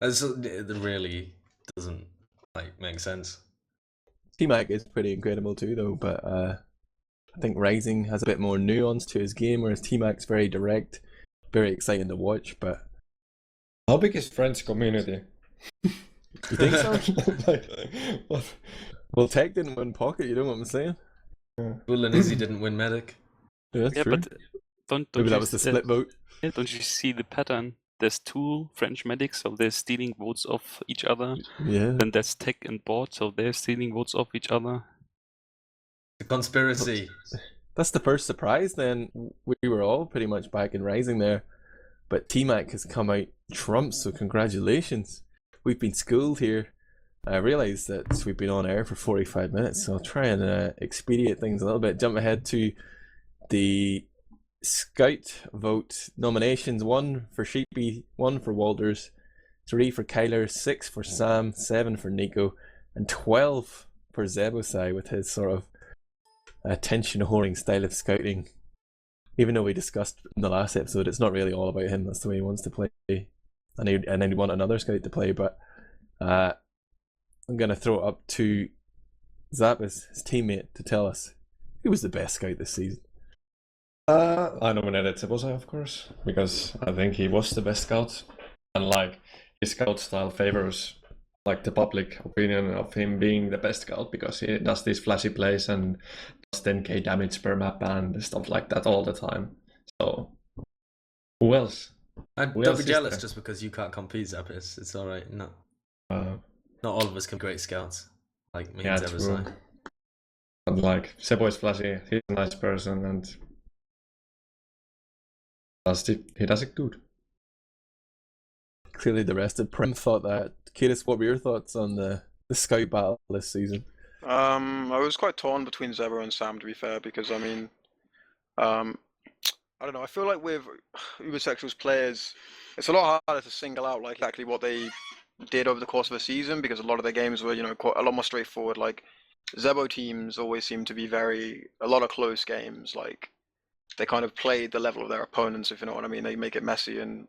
It really doesn't make sense. T-Mac is pretty incredible too, though, but I think Rising has a bit more nuance to his game, whereas T-Mac's very direct, very exciting to watch. But how big is French community? You think so? What? Well, Tech didn't win Pocket, you know what I'm saying? Bull and Izzy didn't win Medic. Yeah, Yeah, true. but don't Maybe you that was the split vote. yeah, don't you see the pattern? There's two French medics, so they're stealing votes off each other. Yeah. Then there's tech and board, so they're stealing votes off each other. The conspiracy. That's the first surprise then. We were all pretty much back and rising there. But T-Mac has come out trumps, so congratulations. We've been schooled here. I realise that we've been on air for 45 minutes, so I'll try and expedite things a little bit. Jump ahead to the Scout vote nominations. 1 for Sheepy, 1 for Walters, 3 for Kyler, 6 for Sam, 7 for Nico, and 12 for Zebosai with his sort of attention-whoring style of scouting. Even though we discussed in the last episode, it's not really all about him. That's the way he wants to play, and he'd want another scout to play. But I'm gonna throw it up to Zappis, his teammate, to tell us who was the best scout this season. I nominated Sebosai, of course, because I think he was the best scout, and like his scout style favors like the public opinion of him being the best scout because he does these flashy plays and does 10k damage per map and stuff like that all the time. So who else? And Who don't else be is jealous there? just because you can't compete, Zappis. It's alright. No, Uh, not all of us can be great scouts. Like me yeah, and true. Zebosai. But like Sebo is flashy, he's a nice person and he does it good. Clearly, the rest of Prim thought that. Kaidus, what were your thoughts on the scout battle this season? I was quite torn between Zebo and Sam, to be fair, because I mean, I don't know. I feel like with Ubersexual's players, it's a lot harder to single out like exactly what they did over the course of a season because a lot of their games were, quite a lot more straightforward. Like Zebo teams always seem to be a lot of close games. Like they kind of play the level of their opponents, if you know what I mean. They make it messy, and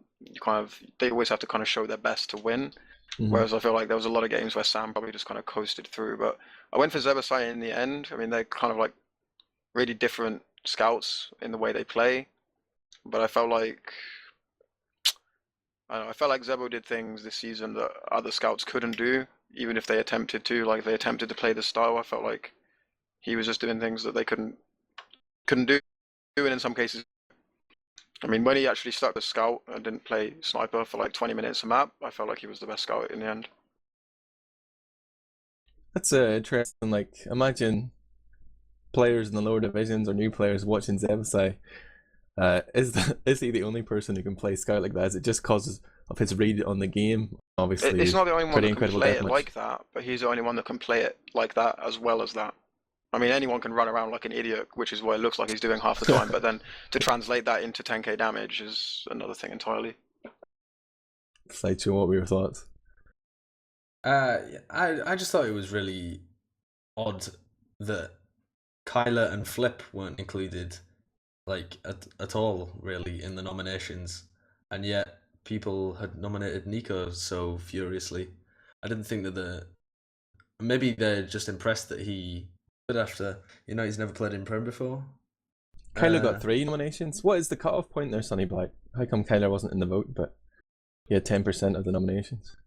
they always have to kind of show their best to win. Mhm. Whereas I feel like there was a lot of games where Sam probably just kind of coasted through. But I went for Zebasai in the end. I mean, they're kind of like really different scouts in the way they play. But I felt like Zebo did things this season that other scouts couldn't do, even if they attempted to. Like if they attempted to play the style, I felt like he was just doing things that they couldn't do. And in some cases, I mean, when he actually stuck to scout and didn't play sniper for like 20 minutes a map, I felt like he was the best scout in the end. That's interesting. Like, imagine players in the lower divisions or new players watching Zebasai. Is he the only person who can play scout like that? Is it just cause of his read on the game? Obviously, It's not the only one pretty that can incredible play it deathmatch. like that, but he's the only one that can play it like that as well as that. I mean, anyone can run around like an idiot, which is what it looks like he's doing half the time, but then to translate that into 10k damage is another thing entirely. Sideshow, what were your thoughts? I just thought it was really odd that Kyler and Flip weren't included, like at all, really, in the nominations, and yet people had nominated Nico so furiously. I didn't think that maybe they're just impressed that he, but after he's never played in Prem before. Kyler got 3 nominations. What is the cutoff point there, Sonny Black? How come Kyler wasn't in the vote, but he had 10% of the nominations?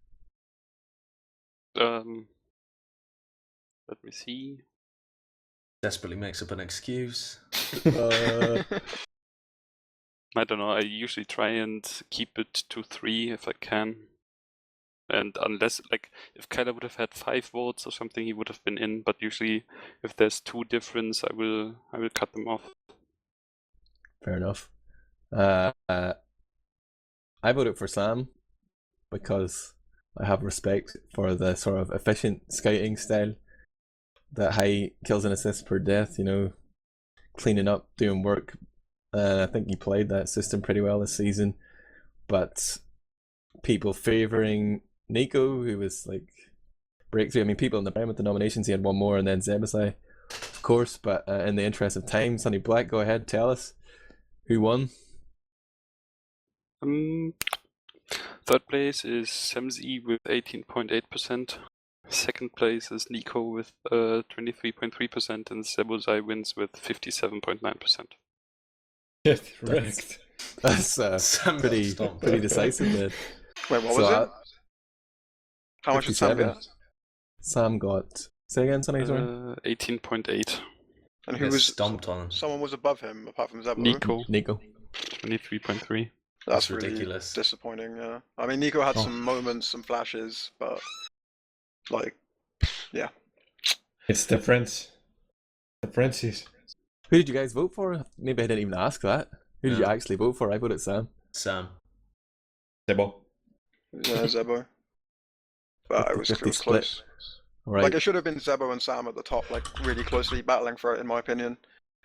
Let me see. Desperately makes up an excuse. Uh, I don't know. I usually try and keep it to 3 if I can. And unless, like, if Kyler would have had 5 votes or something, he would have been in. But usually, if there's 2 difference, I will cut them off. fair enough. I voted for Sam because I have respect for the sort of efficient scouting style, that high kills and assists per death, cleaning up, doing work. I think he played that system pretty well this season. But people favouring Nico, who was like breakthrough. I mean, people in the Prem with the nominations, he had 1 more, and then Zebasai, of course. But in the interest of time, Sonny Black, go ahead, tell us who won. Third place is Semzi with 18.8%. Second place is Nico with 23.3%, and Sebozai wins with 57.9%. Get wrecked. That's pretty decisive there. Wait, what So, was it? How much did Sam 57. get? Sam got. Say again, Sonny, sorry. 18.8. And who Gets was stomped on. someone was above him apart from Zebo? Nico, Nico. 23.3. That's That's really ridiculous. disappointing. Yeah, I mean Nico had Oh. some moments, some flashes, but like, yeah. It's the French. The Frenchies. Who did you guys vote for? Maybe I didn't even ask that. Who did you No. actually vote for? I voted Sam. Sam. Sebo. Yeah, Zebo. But it was 50-50 split. close. Right. Like it should have been Zebo and Sam at the top, like really closely battling for it, in my opinion.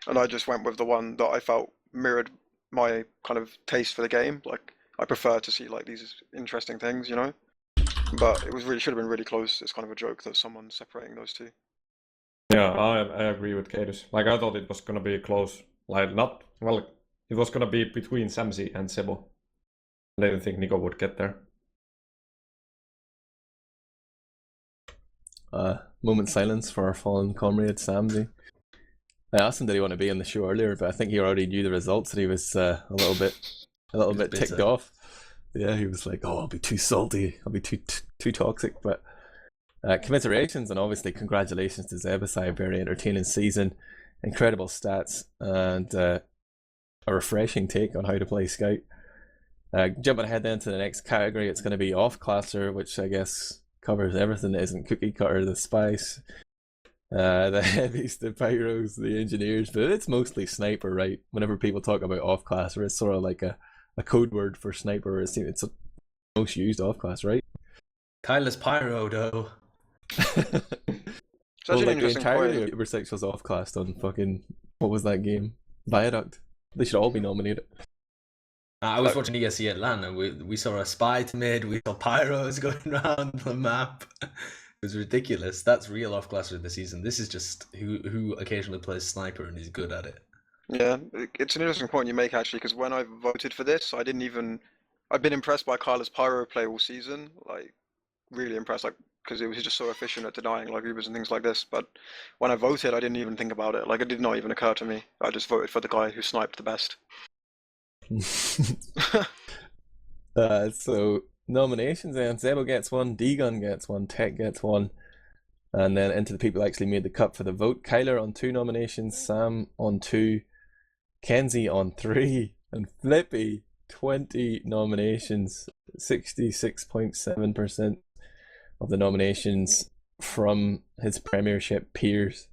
And I just went with the one that I felt mirrored my kind of taste for the game. Like I prefer to see like these interesting things, you know. But it was really should have been really close. It's kind of a joke that someone's separating those two. Yeah, I agree with kaidus. Like I thought it was gonna be close. Like not well. It was gonna be between Samsi and Sebo. I didn't think Nico would get there. Moment silence for our fallen comrade Samsey. I asked him did he want to be on the show earlier, but I think he already knew the results and he was a little bit ticked bitter. off. Yeah, he was like, "Oh, I'll be too salty. I'll be too toxic." But commiserations and obviously congratulations to Zebasai. Very entertaining season, incredible stats, and a refreshing take on how to play Scout. Jumping ahead then to the next category, it's going to be off-classer, which I guess covers everything that isn't cookie cutter, the spice, the heavies, the pyros, the engineers, but it's mostly sniper, right? Whenever people talk about off-classer, it's sort of like a code word for sniper. It's the most used off-class, right? Kyla's Pyro, though. It's Well, actually an like the interesting entirety point. of Uber 6 was off-classed on fucking, what was that game? Viaduct. They should all be nominated. I was watching ESE Atlanta and we saw a spy mid, we saw pyros going around the map. It was ridiculous. That's real off-classer of the season. This is just who occasionally plays sniper and is good at it. Yeah, it's an interesting point you make actually, because when I voted for this, I've been impressed by Kyla's pyro play all season, like really impressed, like because it was just so efficient at denying like Ubers and things like this. But when I voted, I didn't even think about it. Like it did not even occur to me. I just voted for the guy who sniped the best. So nominations, and Zebo gets one, D-Gun gets one, Tech gets one, and then into the people who actually made the cut for the vote. Kyler on 2 nominations, Sam on 2, Kenzie on 3, and Flippy 20 nominations, 66.7% of the nominations from his premiership peers.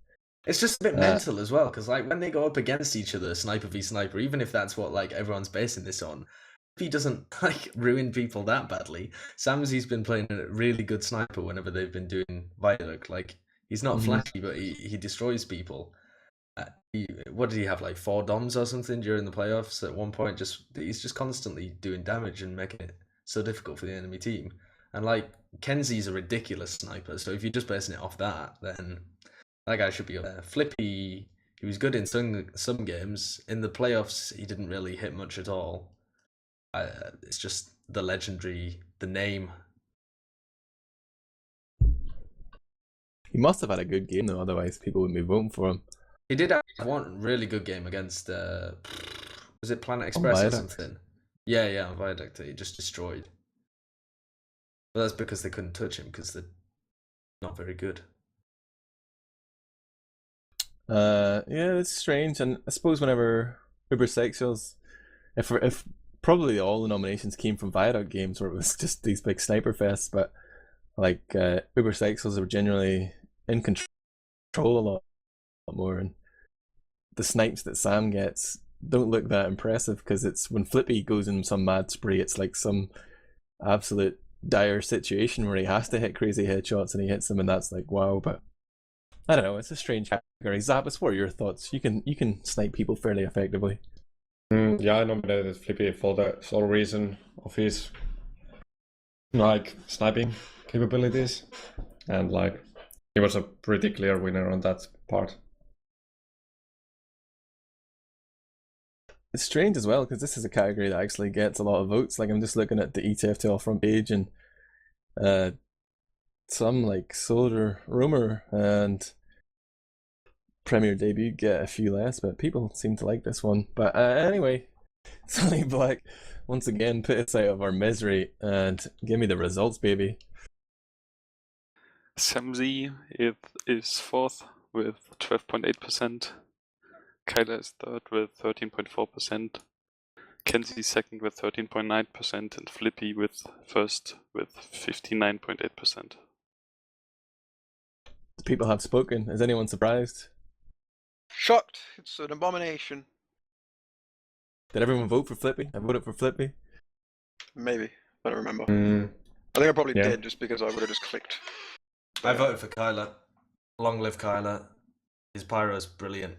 It's just a bit mental as well, because like when they go up against each other, sniper v sniper, even if that's what like everyone's basing this on, if he doesn't like ruin people that badly. Samsy's been playing a really good sniper whenever they've been doing Viaduct. Like he's not flashy, but he destroys people. What did he have, like 4 DOMs or something during the playoffs at one point? He's just constantly doing damage and making it so difficult for the enemy team. And like Kenzie's a ridiculous sniper, so if you're just basing it off that, then that guy should be up there. Flippy, he was good in some games. In the playoffs, he didn't really hit much at all. It's just the name. He must have had a good game though, otherwise people wouldn't be voting for him. He did have one really good game against, was it Planet Express or something? Yeah, on Viaduct. He just destroyed. But that's because they couldn't touch him, because they're not very good. Yeah, it's strange, and I suppose whenever Uber Sexuals, if probably all the nominations came from Viaduct games where it was just these big sniper fests, but like Uber Sexuals are generally in control a lot more, and the snipes that Sam gets don't look that impressive because it's when Flippy goes in some mad spree, it's like some absolute dire situation where he has to hit crazy headshots and he hits them, and that's like wow. But I don't know, it's a strange category. Zappis, what are your thoughts? You can snipe people fairly effectively. Yeah, I nominated Flippy for the sole reason of his like sniping capabilities, and like he was a pretty clear winner on that part. It's strange as well because this is a category that actually gets a lot of votes. Like I'm just looking at the ETF2L front page, and some like Soldier, Rumor, and Premier Debut get a few less, but people seem to like this one. But anyway, Sonny Black once again put us out of our misery and give me the results, baby. Samzy is 4th with 12.8%. Kyler is third with 13.4%. Kenzie second with 13.9%, and Flippy with first with 59.8%. The people have spoken. Is anyone surprised? Shocked. It's an abomination. Did everyone vote for Flippy? I voted for Flippy. Maybe. I don't remember. Mm, I think I probably yeah. did just because I would have just clicked. I voted for Kyler. Long live Kyler. His pyro's brilliant.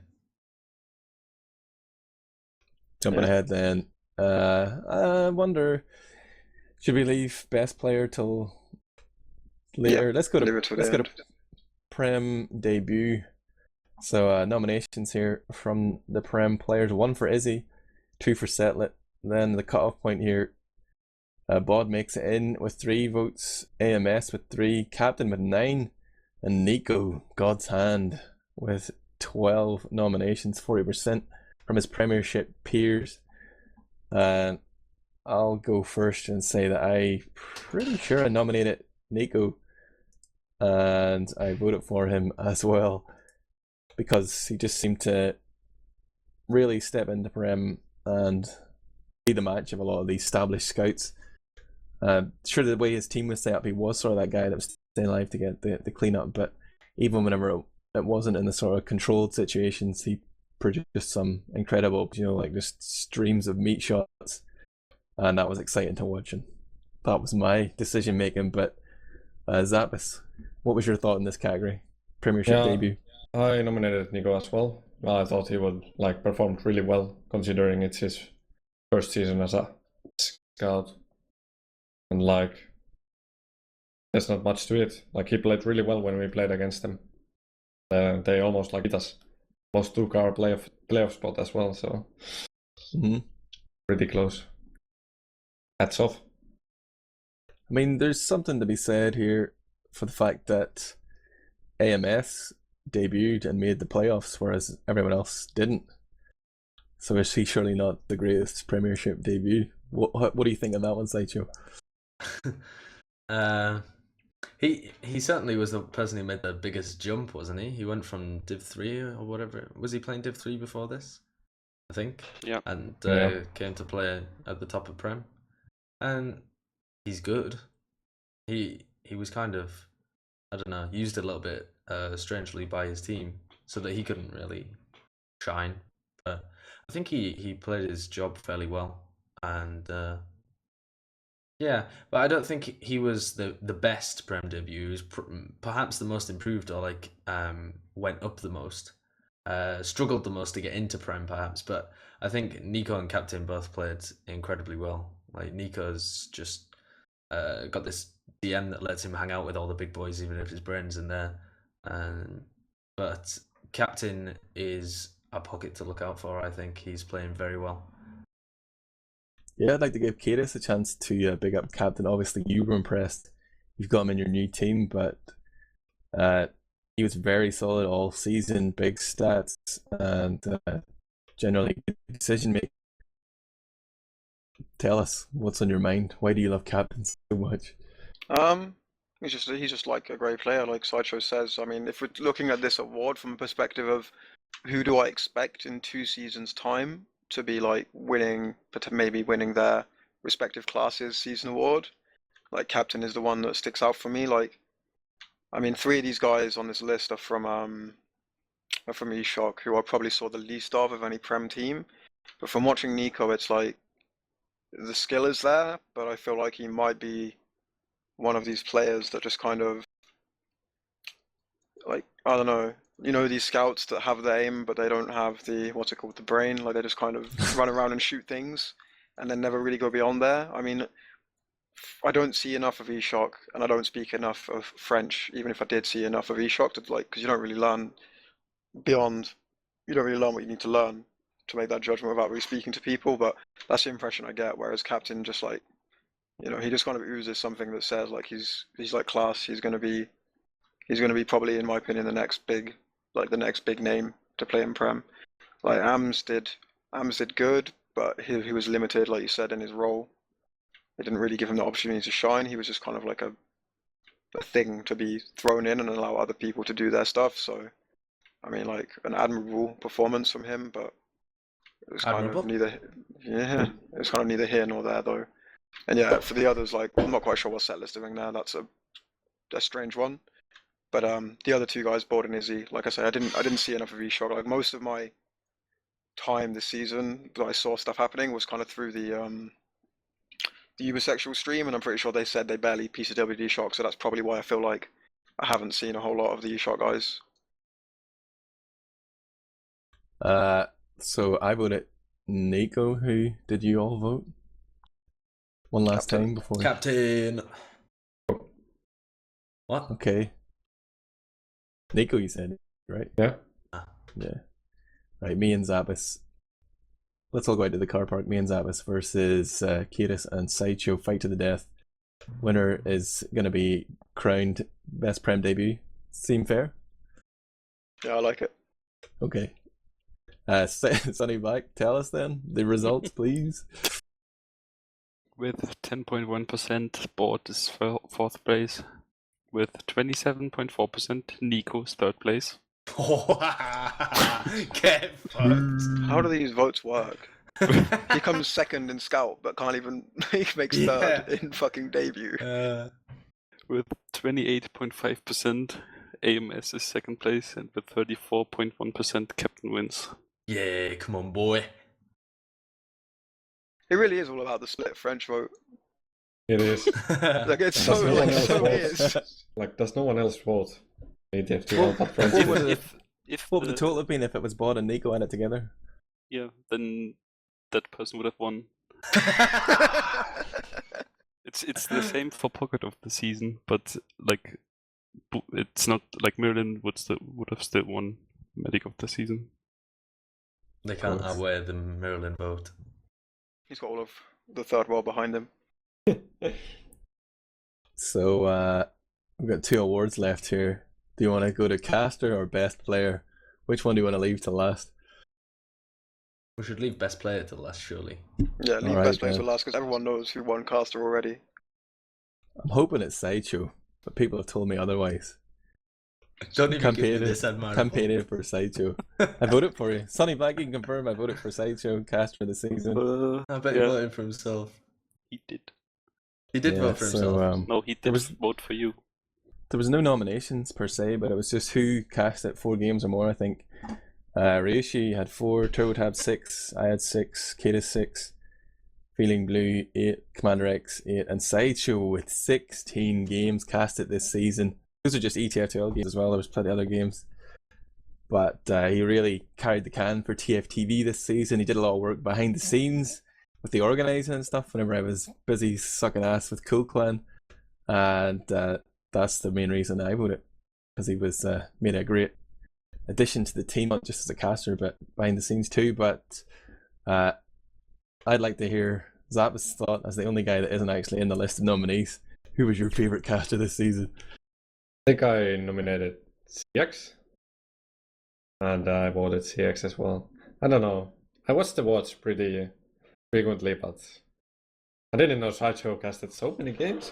Jumping ahead then. I wonder, should we leave best player till later? Yeah, let's go leave it to the to end. Prem debut. So nominations here from the Prem players: 1 for Izzy, 2 for Setlet. Then the cutoff point here, Bod makes it in with 3 votes, AMS with 3, Captain with 9, and Nico, God's hand, with 12 nominations, 40% from his Premiership peers. I'll go first and say that I'm pretty sure I nominated Nico, and I voted for him as well, because he just seemed to really step into Prem and be the match of a lot of the established scouts. Sure, the way his team was set up, he was sort of that guy that was staying alive to get the cleanup, but even whenever it wasn't in the sort of controlled situations, he produced some incredible, like just streams of meat shots, and that was exciting to watch, and that was my decision making. But Zappis, what was your thought in this category? Premiership debut. I nominated Nico as well. I thought he would performed really well considering it's his first season as a scout, and there's not much to it. He played really well when we played against them. They almost beat us, almost took our playoff spot as well. So pretty close. Hats off. I mean, there's something to be said here for the fact that AMS debuted and made the playoffs, whereas everyone else didn't. So is he surely not the greatest Premiership debut? What do you think of that one, Sideshow? He certainly was the person who made the biggest jump, wasn't he? He went from Div 3 or whatever. Was he playing Div 3 before this? I think. Yeah. And came to play at the top of Prem. And he's good. He was kind of, I don't know, used a little bit strangely by his team so that he couldn't really shine. But I think he played his job fairly well. And yeah, but I don't think he was the best Prem debut. He was perhaps the most improved, or went up the most. Struggled the most to get into Prem, perhaps. But I think Nico and Captain both played incredibly well. Nico's just got this DM that lets him hang out with all the big boys, even if his brain's in there. But Captain is a pocket to look out for. I think he's playing very well. Yeah, I'd like to give Kaidus a chance to big up Captain. Obviously, you were impressed. You've got him in your new team, but he was very solid all season, big stats, and generally good decision making. Tell us what's on your mind. Why do you love Captain so much? He's just like a great player, like Sideshow says. I mean, if we're looking at this award from a perspective of who do I expect in 2 seasons' time to be winning, but maybe winning their respective classes season award, Captain is the one that sticks out for me. I mean, 3 of these guys on this list are from eShock, who I probably saw the least of any Prem team. But from watching Nico, it's the skill is there, but I feel like he might be one of these players that just kind of I don't know, these scouts that have the aim but they don't have the the brain. They just kind of run around and shoot things and then never really go beyond there. I mean, I don't see enough of eShock, and I don't speak enough of French, even if I did see enough of eShock, to because you don't really learn beyond, you don't really learn what you need to learn to make that judgment without really speaking to people. But that's the impression I get, whereas Captain just he just kind of oozes something that says he's class. He's gonna be probably, in my opinion, the next big name to play in Prem. Ams did good, but he was limited, like you said, in his role. They didn't really give him the opportunity to shine. He was just kind of a thing to be thrown in and allow other people to do their stuff. So I mean, like an admirable performance from him, but it was kind Admirable? of neither. Yeah, it was kind of neither here nor there though. And yeah, for the others, like I'm not quite sure what Settler's doing there. That's a strange one. But the other two guys, Board and Izzy, like I say, I didn't see enough of eShock. Like most of my time this season that I saw stuff happening was kind of through the Ubersexual stream, and I'm pretty sure they said they barely PCW'd eShock, so that's probably why I feel like I haven't seen a whole lot of the eShock guys. So I voted Nico. Who did you all vote? One last Captain. time before. Captain. What? Okay. Nico, you said, right? Yeah. Yeah. Right, me and Zappis. Let's all go out to the car park. Me and Zappis versus kaidus and Sideshow, fight to the death. Winner is going to be crowned best Prem debut. Seem fair? Yeah, I like it. Okay. Sonny Black, tell us then the results, please. With 10.1%, Board is fourth place. With 27.4%, Nico's third place. Get fucked. How do these votes work? He comes second in Scout, but can't even he makes third in fucking debut. With 28.5%, AMS is second place, and with 34.1%, Captain wins. Yeah, come on, boy. It really is all about the split French vote. It is. Like it's Does so no one like else so vote? weird. Like, does no one else vote? ETF2L, but French What do. would If the total have been if it was Bod and Nico in it together? yeah, then that person would have won. It's the same for Pocket of the Season, but like it's not like Merlin would have still won Medic of the Season. They can't outweigh the Merlin vote. He's got all of the third world behind him. So we've got 2 awards left here. Do you want to go to caster or best player? Which one do you want to leave to last? We should leave best player to last, surely. Yeah, leave Alright, best place then. for last because everyone knows who won caster already. I'm hoping it's Sideshow, but people have told me otherwise. Don't even give me Campaigning, this admirable. campaigning for Sideshow. I voted for you. Sonny Black, you can confirm I voted for Sideshow caster of the season. I bet he voted for himself. He did. He did vote for himself. No, he did vote for you. There was no nominations per se, but it was just who cast it 4 games or more, I think. Ryushi had 4, Turbo had 6, I had 6, kaidus 6, Feeling Blue 8, Commander X 8, and Sideshow with 16 games casted this season. Those are just ETF2L games as well, there was plenty of other games. But he really carried the can for TFTV this season. He did a lot of work behind the scenes with the organising and stuff whenever I was busy sucking ass with Cool Clan. And that's the main reason I voted, because he was made a great addition to the team, not just as a caster but behind the scenes too. But I'd like to hear Zappis' thought as the only guy that isn't actually in the list of nominees. Who was your favourite caster this season? I think I nominated CX. And I voted CX as well. I don't know. I watched the watch pretty frequently, but I didn't know Sideshow casted so many games.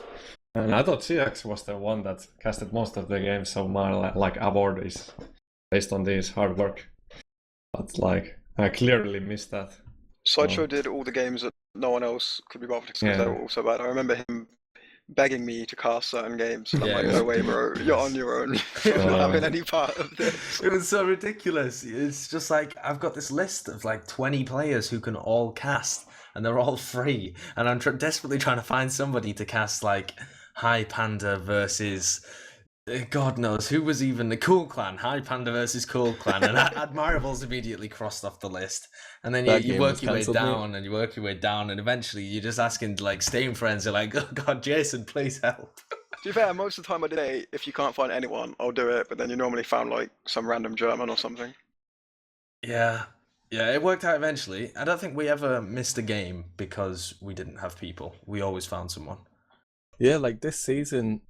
And I thought CX was the one that casted most of the games, so my award is based on this hard work. But I clearly missed that. Sideshow did all the games that no one else could be bothered because they were all so bad. I remember him begging me to cast certain games, and I'm like, no way, bro, you're on your own. You're not having any part of this. It was so ridiculous. It's just like, I've got this list of 20 players who can all cast, and they're all free, and I'm desperately trying to find somebody to cast High Panda versus God knows who was even the Cool Clan. High Panda versus Cool Clan, and Admirable's immediately crossed off the list. And then you work your way down, and you work your way down, and eventually you're just asking staying friends. You're like, oh God, Jason, please help. To be fair, most of the time I did if you can't find anyone, I'll do it. But then you normally found some random German or something. Yeah, it worked out eventually. I don't think we ever missed a game because we didn't have people. We always found someone. Yeah, this season,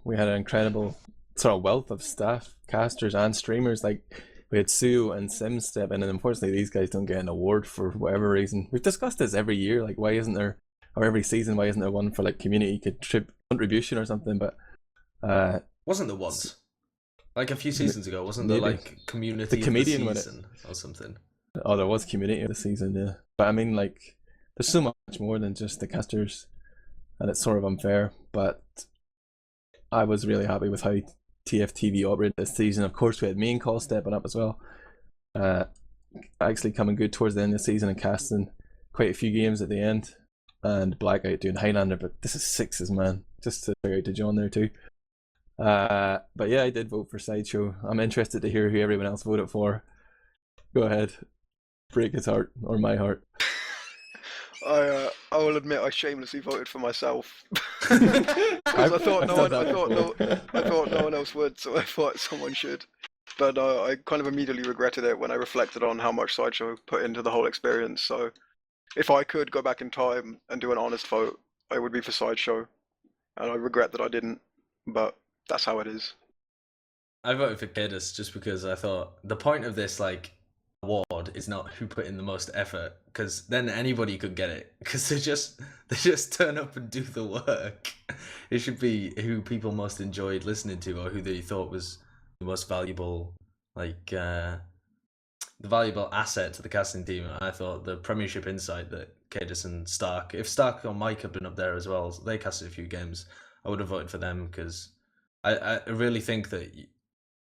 we had an incredible sort of wealth of staff, casters and streamers. We had Sue and Sim step in, and unfortunately these guys don't get an award for whatever reason. We've discussed this every year, why isn't there, or every season, why isn't there one for community contribution or something? But wasn't there once? Like a few seasons ago, wasn't there Maybe. like community The comedian of won the it. season or something? Oh, there was community of the season, yeah. But I mean, like, there's so much more than just the casters, and it's sort of unfair. But I was really happy with how TFTV operated this season. Of course, we had main call stepping up as well. Actually coming good towards the end of the season and casting quite a few games at the end. And Blackout doing Highlander, but this is sixes, man. Just to figure out to John there too. But yeah, I did vote for Sideshow. I'm interested to hear who everyone else voted for. Go ahead. Break his heart, or my heart. I will admit I shamelessly voted for myself because I thought no one else would, so I thought someone should. But I kind of immediately regretted it when I reflected on how much Sideshow put into the whole experience. So if I could go back in time and do an honest vote, I would be for Sideshow, and I regret that I didn't. But that's how it is. I voted for kaidus just because I thought the point of this like award is not who put in the most effort, because then anybody could get it, because they just turn up and do the work. It should be who people most enjoyed listening to, or who they thought was the most valuable, like the valuable asset to the casting team. And I thought the Premiership insight that kaidus and Stark, if Stark or Mike had been up there as well, they casted a few games, I would have voted for them, because I really think that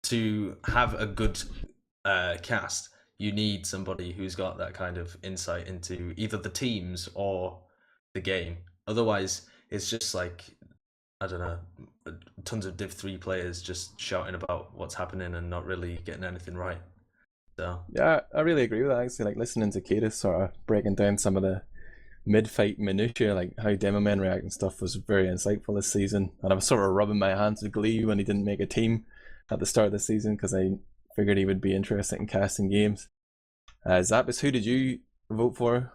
to have a good cast, you need somebody who's got that kind of insight into either the teams or the game. Otherwise, it's just like, I don't know, tons of Div 3 players just shouting about what's happening and not really getting anything right. So yeah, I really agree with that. Actually, like listening to kaidus sort of breaking down some of the mid-fight minutiae, like how demo men react and stuff, was very insightful this season. And I was sort of rubbing my hands with glee when he didn't make a team at the start of the season, because I figured he would be interested in casting games. Zappis, who did you vote for?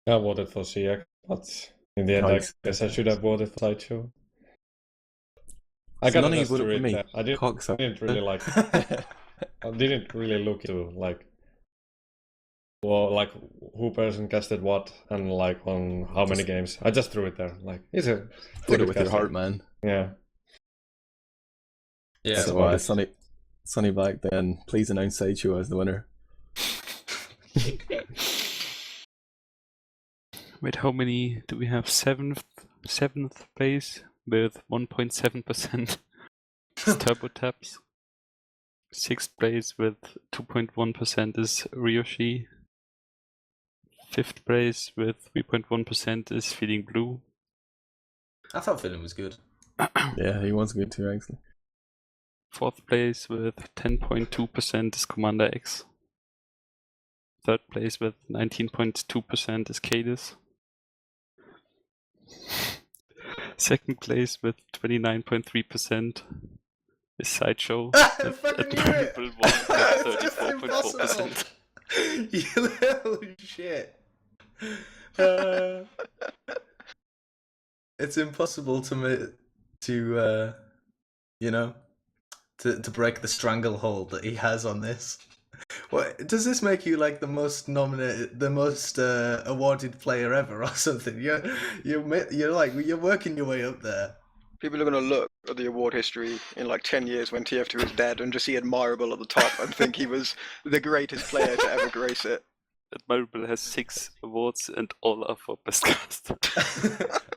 I voted for Siak, but in the end, I guess I should have voted for Sideshow. I So got none of you just to voted for read me. that. I didn't really like. I didn't really look into like, well, like who person casted what and like on how many games. I just threw it there. Like, it's a Vote it good with your caster. heart, man. Yeah. yeah, That's So about it. Sonny Black, then please announce Sideshow as the winner. Wait, how many do we have? Seventh place with 1.7% turbo taps. Sixth place with 2.1% is Ryoshi. Fifth place with 3.1% is Feeling Blue. I thought Feeling was good. Yeah, he was good too, actually. Fourth place with 10.2% is Commander X. Third place with 19.2% is kaidus. Second place with 29.3% is Sideshow. Admirable won with 34.4%. You little shit. It's impossible to break the stranglehold that he has on this. What does this make you like the most nominated, the most awarded player ever, or something? You're like you're working your way up there. People are going to look at the award history in like 10 years when TF2 is dead and just see Admirable at the top and think he was the greatest player to ever grace it. Admirable has 6 awards and all are for best cast.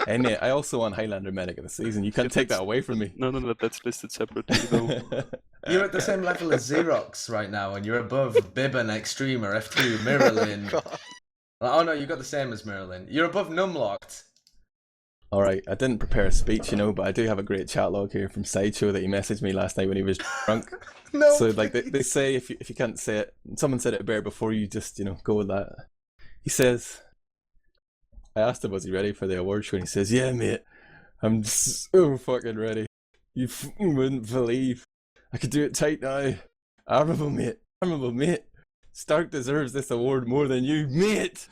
And yeah, I also won Highlander Medic of the season. You can't take that away from me. No, that's listed separately though. You're at the same level as Xerox right now, and you're above Bibben, Extremer, F2, Mirrorlin. Oh no, you got the same as Mirrorlin. You're above Numlocked. Alright, I didn't prepare a speech, but I do have a great chat log here from Sideshow that he messaged me last night when he was drunk. No, so like they say if you can't say it, someone said it better before, you just go with that. He says, I asked him was he ready for the award show, and he says, yeah mate, I'm so fucking ready. You wouldn't believe I could do it tight now. Admirable mate, Stark deserves this award more than you, mate.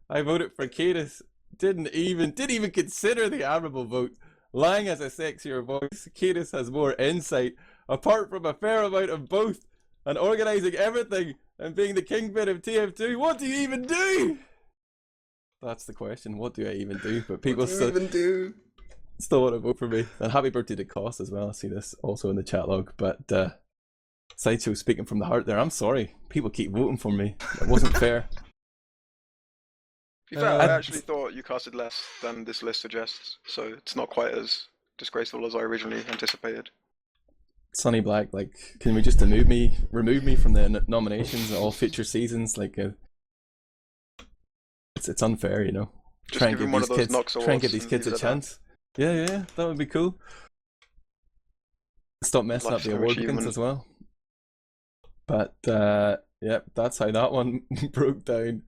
I voted for kaidus. Didn't even consider the Admirable vote. Lang has a sexier voice. kaidus has more insight. Apart from a fair amount of both, and organising everything, and being the kingpin of TF2, what do you even do? That's the question. What do I even do? But people still want to vote for me. And happy birthday to Cost as well. I see this also in the chat log. But Sideshow speaking from the heart there. I'm sorry. People keep voting for me. It wasn't fair. To be fair, I actually thought you casted less than this list suggests, so it's not quite as disgraceful as I originally anticipated. Sonny Black, like, can we just remove me from the nominations all future seasons? Like, it's unfair, you know. Just give him one of those Knox try and get awards these and kids a leave it at chance. Yeah, that would be cool. Stop messing up the Lifetime award bookings achievement. as well. But yeah, that's how that one broke down.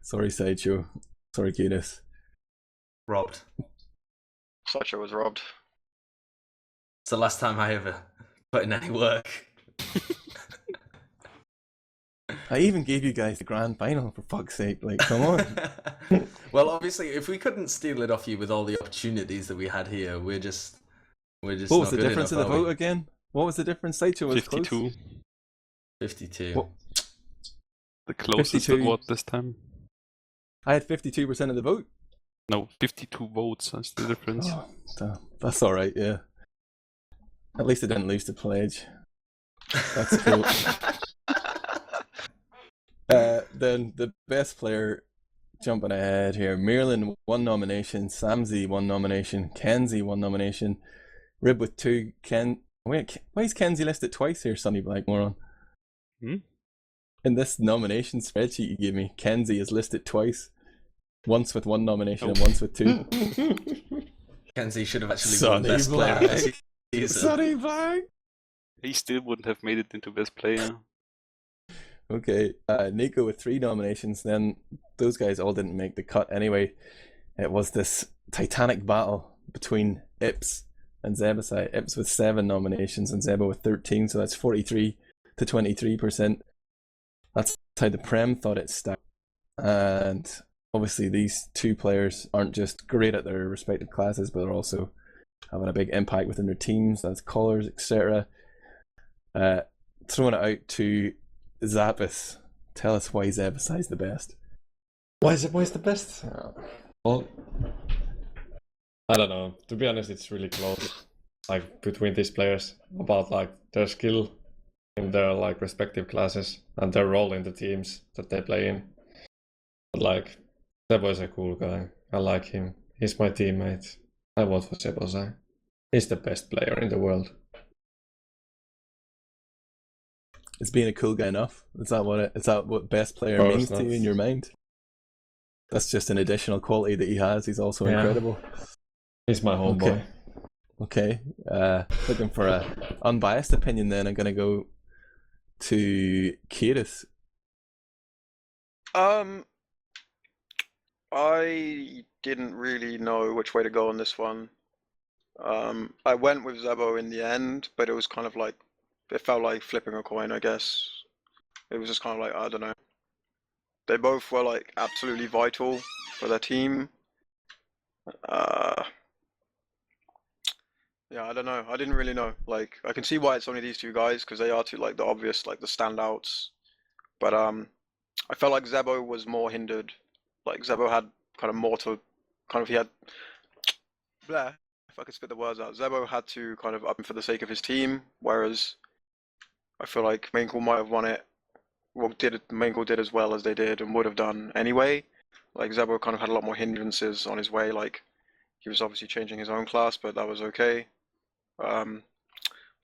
Sorry, Sideshow. Sorry, kaidus. Robbed. Sideshow was robbed. It's the last time I ever put in any work. I even gave you guys the grand final, for fuck's sake. Like, come on. Well, obviously, if we couldn't steal it off you with all the opportunities that we had here, we're just What was not the good difference in enough, the are we? vote again? What was the difference? Sideshow was 52. close. 52. What? The closest 52. award this time. I had 52% of the vote. No, 52 votes. That's the difference. Oh, damn. That's alright, yeah. At least I didn't lose the pledge. That's cool. Then the best player, jumping ahead here. Mirlin, 1 nomination. Samzy, 1 nomination. Kenzie, 1 nomination. Rib with 2. Wait, why is Kenzie listed twice here, Sonny Black, moron? In this nomination spreadsheet you gave me, Kenzie is listed twice. Once with 1 nomination and once with 2. Kenzie should have actually Sonny won best player of the season. Sonny Black! He still wouldn't have made it into best player. Okay, Nico with 3 nominations. Then those guys all didn't make the cut anyway. It was this titanic battle between Ips and Zebasai. Ips with 7 nominations and Zeba with 13, so that's 43 to 23%. That's how the Prem thought it stacked. And obviously these 2 players aren't just great at their respective classes, but they're also having a big impact within their teams. That's callers, etc. Throwing it out to Zappis. Tell us why Zebasai is the best. Why is the best? Well, I don't know. To be honest, it's really close. Like between these players, about like their skill in their like respective classes and their role in the teams that they play in. But like, Sebo is a cool guy. I like him. He's my teammate. I vote for Sebosai. He's the best player in the world. Is being a cool guy enough? Is that what best player Of course means to you not. in your mind? That's just an additional quality that he has. He's also incredible. He's my homeboy. Okay. Looking for a unbiased opinion then, I'm gonna go to kaidus. I didn't really know which way to go on this one. I went with Zebo in the end, but it was kind of like, it felt like flipping a coin, I guess. It was just kind of like, I don't know. They both were like absolutely vital for their team. Yeah, I don't know. I didn't really know. Like, I can see why it's only these 2 guys because they are 2 like the obvious, like the standouts. But I felt like Zebo was more hindered. Like Zebo had kind of more to, he had, blah, if I could spit the words out. Zebo had to kind of up for the sake of his team, whereas I feel like Main Call might have won it. Well, Main Call did as well as they did and would have done anyway. Like Zebo kind of had a lot more hindrances on his way. Like he was obviously changing his own class, but that was okay. But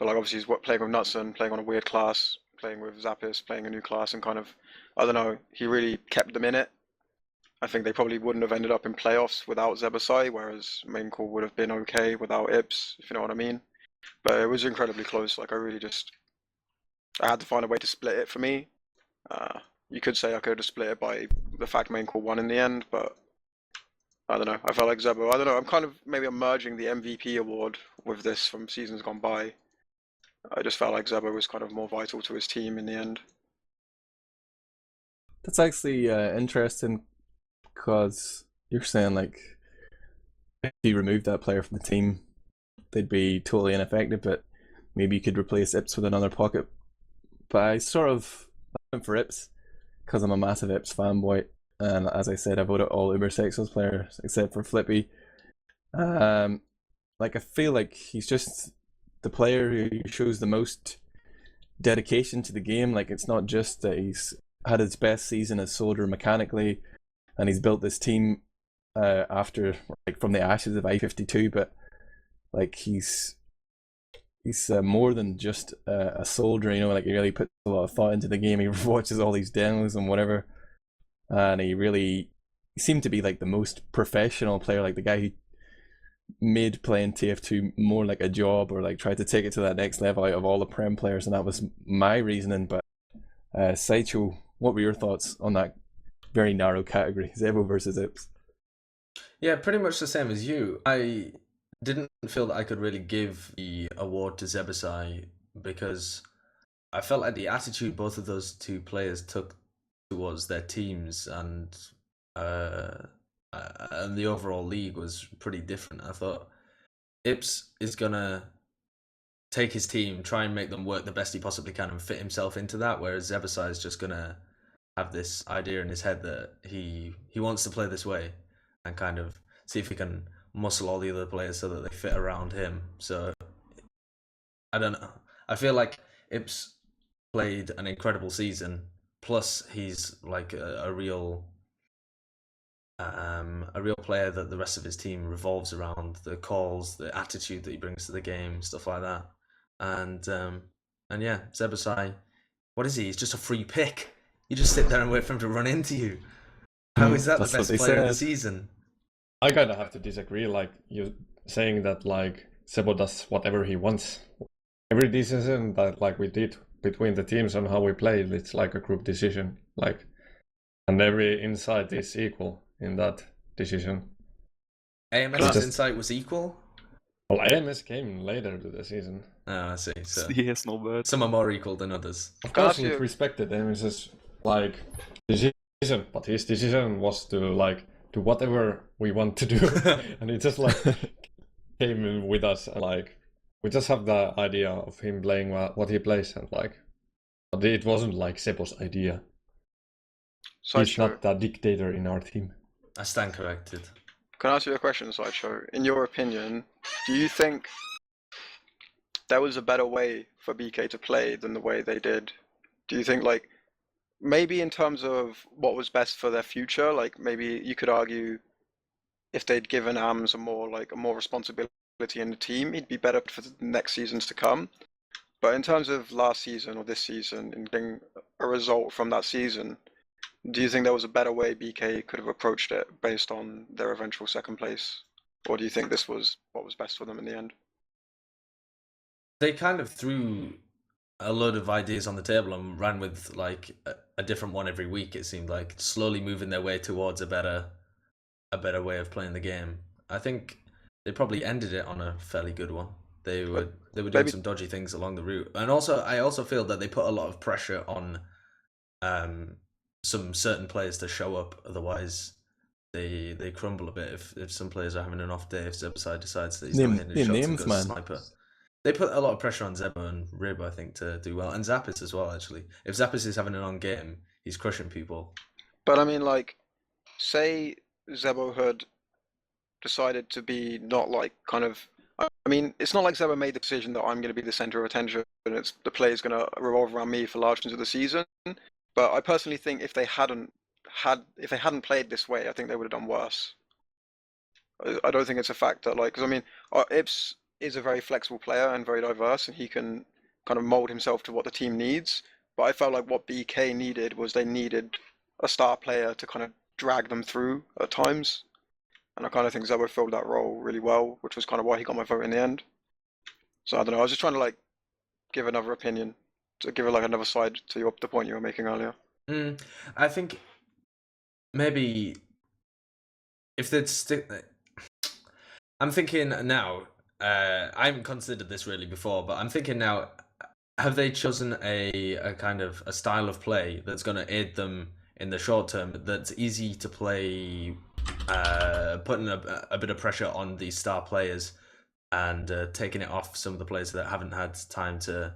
like obviously he's playing with Nutson, playing on a weird class, playing with Zappis, playing a new class, and kind of, I don't know, he really kept them in it. I think they probably wouldn't have ended up in playoffs without Zebasai, whereas Main Call would have been okay without Ips, if you know what I mean. But it was incredibly close. Like I had to find a way to split it for me. You could say I could have split it by the fact Main Call won in the end, but I don't know. I felt like Zebo. I don't know. I'm kind of maybe merging the MVP award with this from seasons gone by. I just felt like Zebo was kind of more vital to his team in the end. That's actually interesting because you're saying like if you remove that player from the team, they'd be totally ineffective, but maybe you could replace Ips with another pocket. But I sort of went for Ips because I'm a massive Ips fanboy, and as I said, I voted all Uber Sexos players except for Flippy. Like I feel like he's just the player who shows the most dedication to the game. Like, it's not just that he's had his best season as Soldier mechanically, and he's built this team after, like, from the ashes of I-52, but like he's more than just a soldier, you know. Like, he really puts a lot of thought into the game. He watches all these demos and whatever, and he seemed to be like the most professional player, like the guy who made playing TF2 more like a job, or like tried to take it to that next level out of all the Prem players, and that was my reasoning. But Sideshow, what were your thoughts on that very narrow category, Zebo versus Ips? Yeah, pretty much the same as you. I didn't feel that I could really give the award to Zebasai because I felt like the attitude both of those two players took towards their teams and the overall league was pretty different. I thought Ips is gonna take his team, try and make them work the best he possibly can, and fit himself into that. Whereas Zebasai is just gonna have this idea in his head that he wants to play this way, and kind of see if he can muscle all the other players so that they fit around him. So I don't know. I feel like Ips played an incredible season. Plus, he's like a real player that the rest of his team revolves around. The calls, the attitude that he brings to the game, stuff like that. And yeah, Zebasai, what is he? He's just a free pick. You just sit there and wait for him to run into you. How is that the best player of the season? I kind of have to disagree. Like, you saying that like Sebo does whatever he wants. Every decision that like we did between the teams on how we played, it's like a group decision. Like, and every insight is equal in that decision. AMS's insight was equal? Well, AMS came later to the season. Oh, I see. So He has no words. some are more equal than others. Of course, we respected AMS's like decision, but his decision was to like do whatever we want to do, and he just like came in with us. And, like, we just have the idea of him playing what he plays, and like, but it wasn't like Sebo's idea. He's not the dictator in our team. I stand corrected. Can I ask you a question, Sideshow? In your opinion, do you think there was a better way for BK to play than the way they did? Do you think, like, maybe in terms of what was best for their future, like maybe you could argue if they'd given AMS more responsibility in the team, he'd be better for the next seasons to come. But in terms of last season or this season, and getting a result from that season, do you think there was a better way BK could have approached it based on their eventual second place? Or do you think this was what was best for them in the end? They kind of threw a load of ideas on the table and ran with like a different one every week. It seemed like slowly moving their way towards a better way of playing the game. I think they probably ended it on a fairly good one. They were doing some dodgy things along the route, and I also feel that they put a lot of pressure on some certain players to show up. Otherwise, they crumble a bit if some players are having an off day. If Zebasai decides that he's not hitting his shots and goes sniper. They put a lot of pressure on Zebo and Rib, I think, to do well, and Zappis as well. Actually, if Zappis is having an on game, he's crushing people. But I mean, like, say Zebo had decided to be not like kind of. I mean, it's not like Zebo made the decision that I'm going to be the center of attention and it's the play's going to revolve around me for large chunks of the season. But I personally think if they hadn't played this way, I think they would have done worse. I don't think it's a fact that, like, because I mean, Ips is a very flexible player and very diverse, and he can kind of mold himself to what the team needs. But I felt like what BK needed was they needed a star player to kind of drag them through at times. And I kind of think Zebo filled that role really well, which was kind of why he got my vote in the end. So I don't know, I was just trying to like give another opinion, to give it like another side to the point you were making earlier. I think maybe if they'd stick... I'm thinking now, I haven't considered this really before, but I'm thinking now, have they chosen a kind of a style of play that's going to aid them in the short term, that's easy to play, putting a bit of pressure on the star players and taking it off some of the players that haven't had time to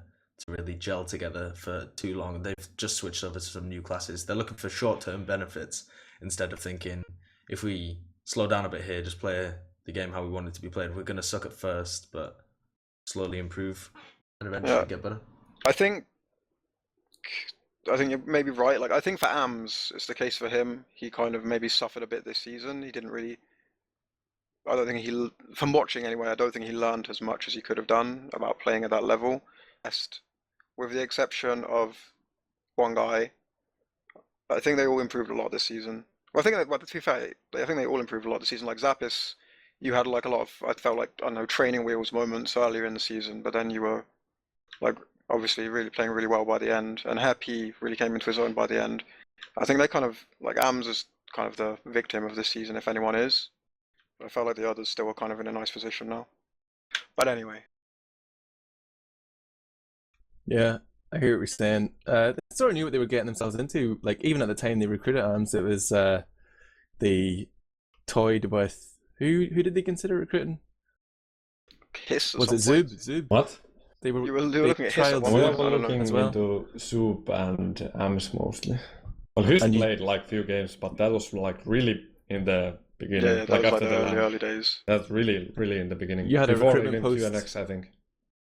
really gel together for too long? They've just switched over to some new classes. They're looking for short-term benefits instead of thinking, if we slow down a bit here, just play the game how we want it to be played. We're going to suck at first, but slowly improve and eventually get better. I think I think you're maybe right. Like, I think for AMS, it's the case for him. He kind of maybe suffered a bit this season. He didn't really. I don't think he, from watching anyway, I don't think he learned as much as he could have done about playing at that level. With the exception of one guy, I think they all improved a lot this season. Well, I think, well, to be fair, I think they all improved a lot this season. Like Zappis, you had like a lot of, I felt like, I don't know, training wheels moments earlier in the season, but then you were like obviously really playing really well by the end. And Happy really came into his own by the end. I think they kind of, like AMS is kind of the victim of this season, if anyone is. But I felt like the others still were kind of in a nice position now. But anyway. Yeah, I hear what you're saying. They sort of knew what they were getting themselves into. Like, even at the time they recruited AMS, it was they toyed with who did they consider recruiting? Hiss or Was it something. Zub? What? They were You were looking at Hiss at trialed one We point, were I don't know. looking as well. into Soup and AMS mostly. Well, he's And you- played like few games, but that was like really in the beginning. Yeah, that was like after the LAN. early days. That's really in the beginning. You had a before recruitment even post. 2NX, I think.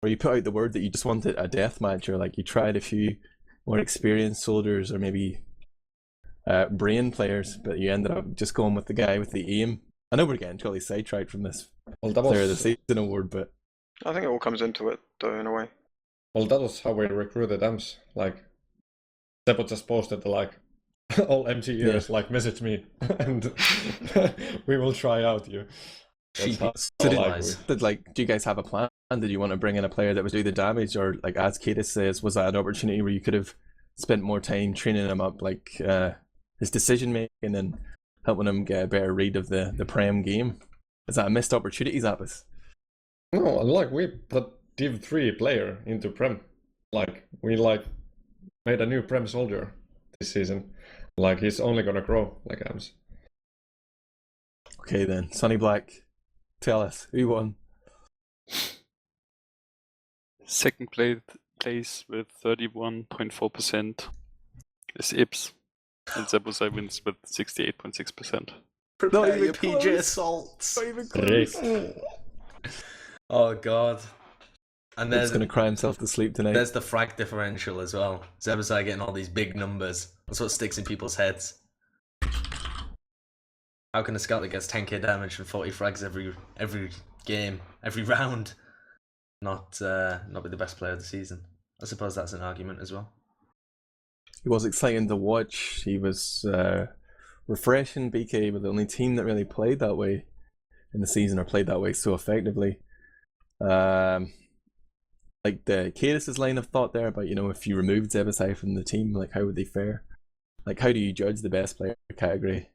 where you put out the word that you just wanted a death match, or like you tried a few more experienced soldiers or maybe brain players, but you ended up just going with the guy with the aim. I know we're getting totally sidetracked from this Well, that player of the was season award, but I think it all comes into it, though, in a way. how we recruited AMS. Like, Seppo just posted like all MTers like message me and we will try out you. That's Sheepy how- so how, did, like, lies. do you guys have a plan? Did you want to bring in a player that would do the damage, or like as Kaidus says, was that an opportunity where you could have spent more time training him up, like his decision making and helping him get a better read of the Prem game? Is that a missed opportunity, Zappis? No, like we put Div 3 player into Prem. Like we like made a new Prem soldier this season. Like he's only gonna grow like AMS. Okay then, Sonny Black, tell us who won. Second place with 31.4% is Ips, and Zebusai wins with 68.6%. Prepare even your PJ close. assaults. Not even Great. close. Oh god. And He's there's gonna cry himself to sleep tonight. there's the frag differential as well. Zebusai getting all these big numbers. That's what sticks in people's heads. How can a scout that gets 10k damage and 40 frags every game, every round, not be the best player of the season? I suppose that's an argument as well. He was exciting to watch. He was refreshing. BK were the only team that really played that way in the season, or played that way so effectively. Like the Kaidus' line of thought there about, if you removed Zebusai from the team, like how would they fare? Like, how do you judge the best player category?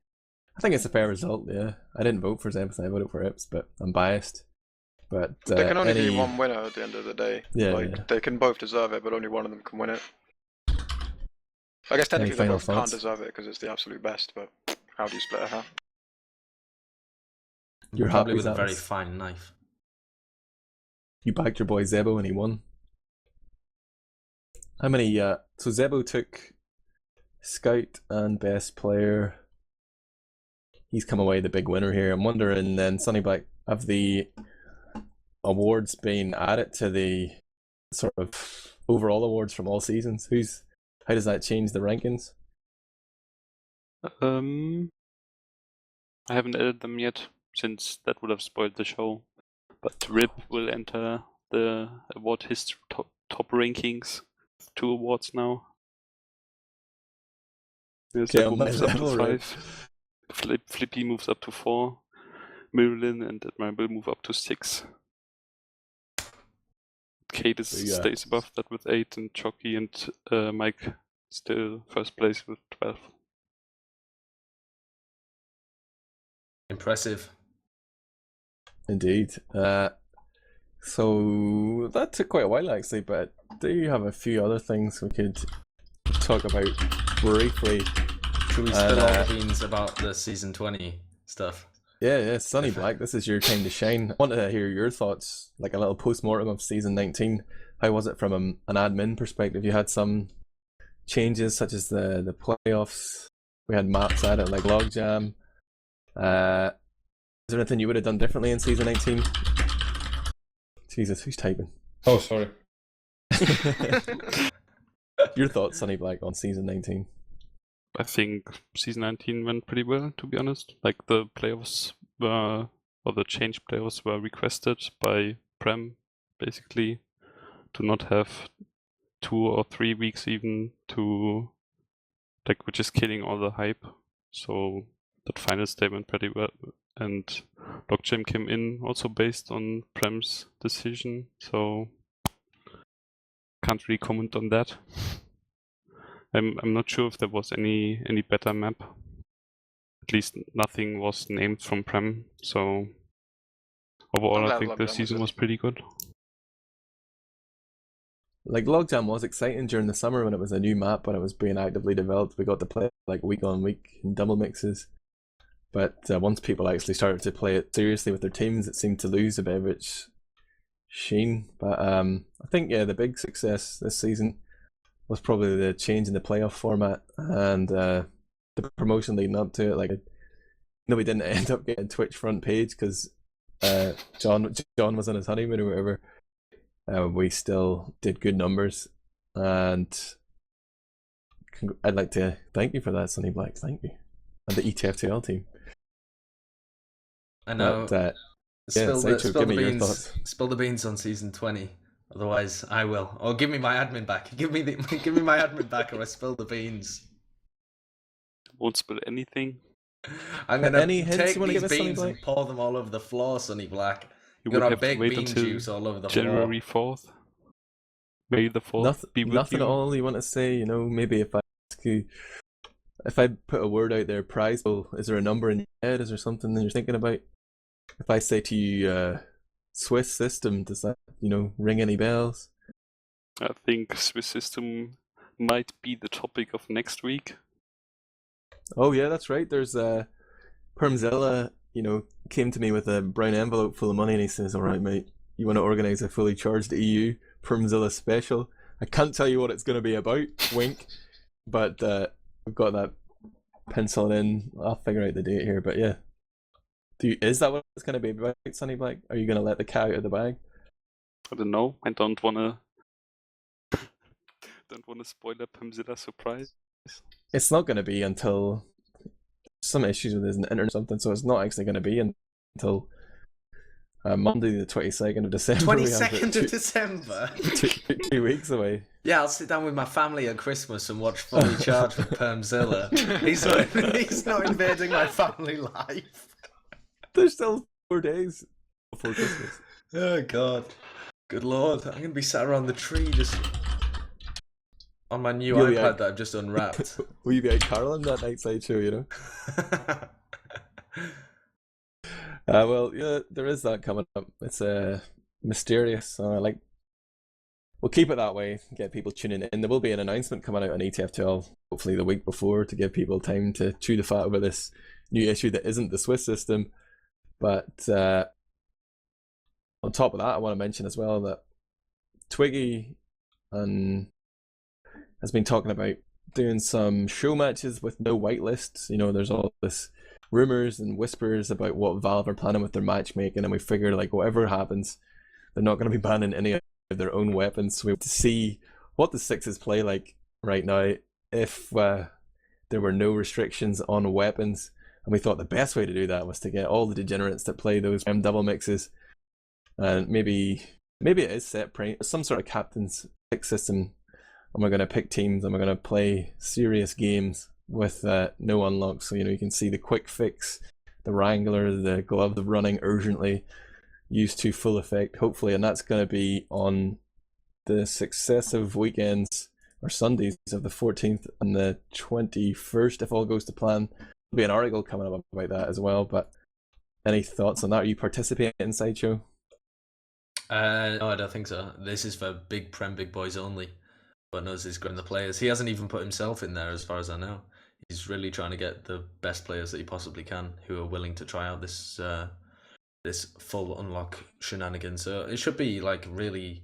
I think it's a fair result, yeah. I didn't vote for Zebusai, I voted for Ips, but I'm biased. But There can only be one winner at the end of the day. Yeah, like, yeah. they can both deserve it, but only one of them can win it. I guess technically they final both can't thoughts? deserve it because it's the absolute best, but how do you split a hair? You're Probably happy with a that very was- fine knife. You backed your boy Zebo and he won. How many? So Zebo took Scout and Best Player. He's come away the big winner here. I'm wondering then, Sonny Black, have the awards been added to the sort of overall awards from all seasons? How does that change the rankings? I haven't added them yet, since that would have spoiled the show. But Rip will enter the award history top rankings. 2 awards now. Yes, Okay, Zebo on that moves up to level, right. 5. Flippy moves up to 4. Marilyn and Admirable move up to 6. Kaidus So, yeah. stays above that with 8, and Chocky and Mike still first place with 12. Impressive. Indeed. So that took quite a while actually, but do you have a few other things we could talk about briefly? Should we And, spill all the beans about the season 20 stuff? Yeah, Sonny Black, this is your time to shine. I want to hear your thoughts, like a little post-mortem of season 19. How was it from an admin perspective? You had some changes such as the playoffs. We had maps added like Logjam. Is there anything you would have done differently in season 19? Jesus, who's typing? Oh, sorry. Your thoughts, Sonny Black, on season 19? I think season 19 went pretty well, to be honest. Like the playoffs were, or the change playoffs were requested by Prem, basically, to not have 2 or 3 weeks even to, like, which is killing all the hype. So that final statement pretty well. And Logjam came in also based on Prem's decision, so can't really comment on that. I'm not sure if there was any better map. At least nothing was named from Prem, so overall I think the season was pretty good. Like, Logjam was exciting during the summer when it was a new map, when it was being actively developed. We got to play like week on week in double mixes. But once people actually started to play it seriously with their teams, it seemed to lose a bit of its sheen. But I think, yeah, the big success this season was probably the change in the playoff format and the promotion leading up to it. Like, no, we didn't end up getting Twitch front page because John was on his honeymoon or whatever. We still did good numbers, and I'd like to thank you for that, Sonny Black. Thank you, and the ETF2L team. I know. But, spill your thoughts. Spill the beans on season 20. Otherwise, I will. Or give me my admin back. Give me my admin back, or I spill the beans. Won't spill anything. I'm gonna take these beans and pour them all over the floor, Sonny Black. You're gonna have big bean juice all over the January floor. 4th. May the 4th be with nothing you. At all you want to say? You know, maybe if I ask you, if I put a word out there, prize pool, is there a number in your head? Is there something that you're thinking about? If I say to you, Swiss system, does that, ring any bells? I think Swiss system might be the topic of next week. Oh yeah, that's right. There's Permzilla, came to me with a brown envelope full of money, and he says, "All right, mate, you want to organise a fully charged EU Permzilla special? I can't tell you what it's going to be about, wink, but we've got that penciled in. I'll figure out the date here, but yeah." Is that what it's going to be about, Sonny Black? Are you going to let the cat out of the bag? I don't know. I don't want to spoil a Permzilla surprise. It's not going to be until some issues with his internet or something, so it's not actually going to be until Monday the 22nd of December. 22nd of December? 2 weeks away. Yeah, I'll sit down with my family at Christmas and watch Fully Charged with Permzilla. He's not invading my family life. There's still 4 days before Christmas. Oh, God. Good Lord. I'm going to be sat around the tree just on my new iPad that I've just unwrapped. Will you be out caroling that night, Sideshow, Well, yeah, there is that coming up. It's mysterious. We'll keep it that way, get people tuning in. There will be an announcement coming out on ETF2L, hopefully the week before, to give people time to chew the fat over this new issue that isn't the Swiss system. But on top of that, I want to mention as well that Twiggy has been talking about doing some show matches with no whitelists. There's all this rumors and whispers about what Valve are planning with their matchmaking, and we figured, like, whatever happens, they're not going to be banning any of their own weapons. So we have to see what the sixes play like right now if there were no restrictions on weapons. And we thought the best way to do that was to get all the degenerates that play those double mixes, and maybe it is set some sort of captain's pick system, and we're going to pick teams and we're going to play serious games with no unlocks. So you can see the quick fix, the Wrangler, the glove of running urgently used to full effect, hopefully, and that's going to be on the successive weekends or Sundays of the 14th and the 21st, if all goes to plan. There'll be an article coming up about that as well. But any thoughts on that? Are you participating in Sideshow? No, I don't think so. This is for big boys only. But knows he's growing the players. He hasn't even put himself in there, as far as I know. He's really trying to get the best players that he possibly can, who are willing to try out this full unlock shenanigans. So it should be like really,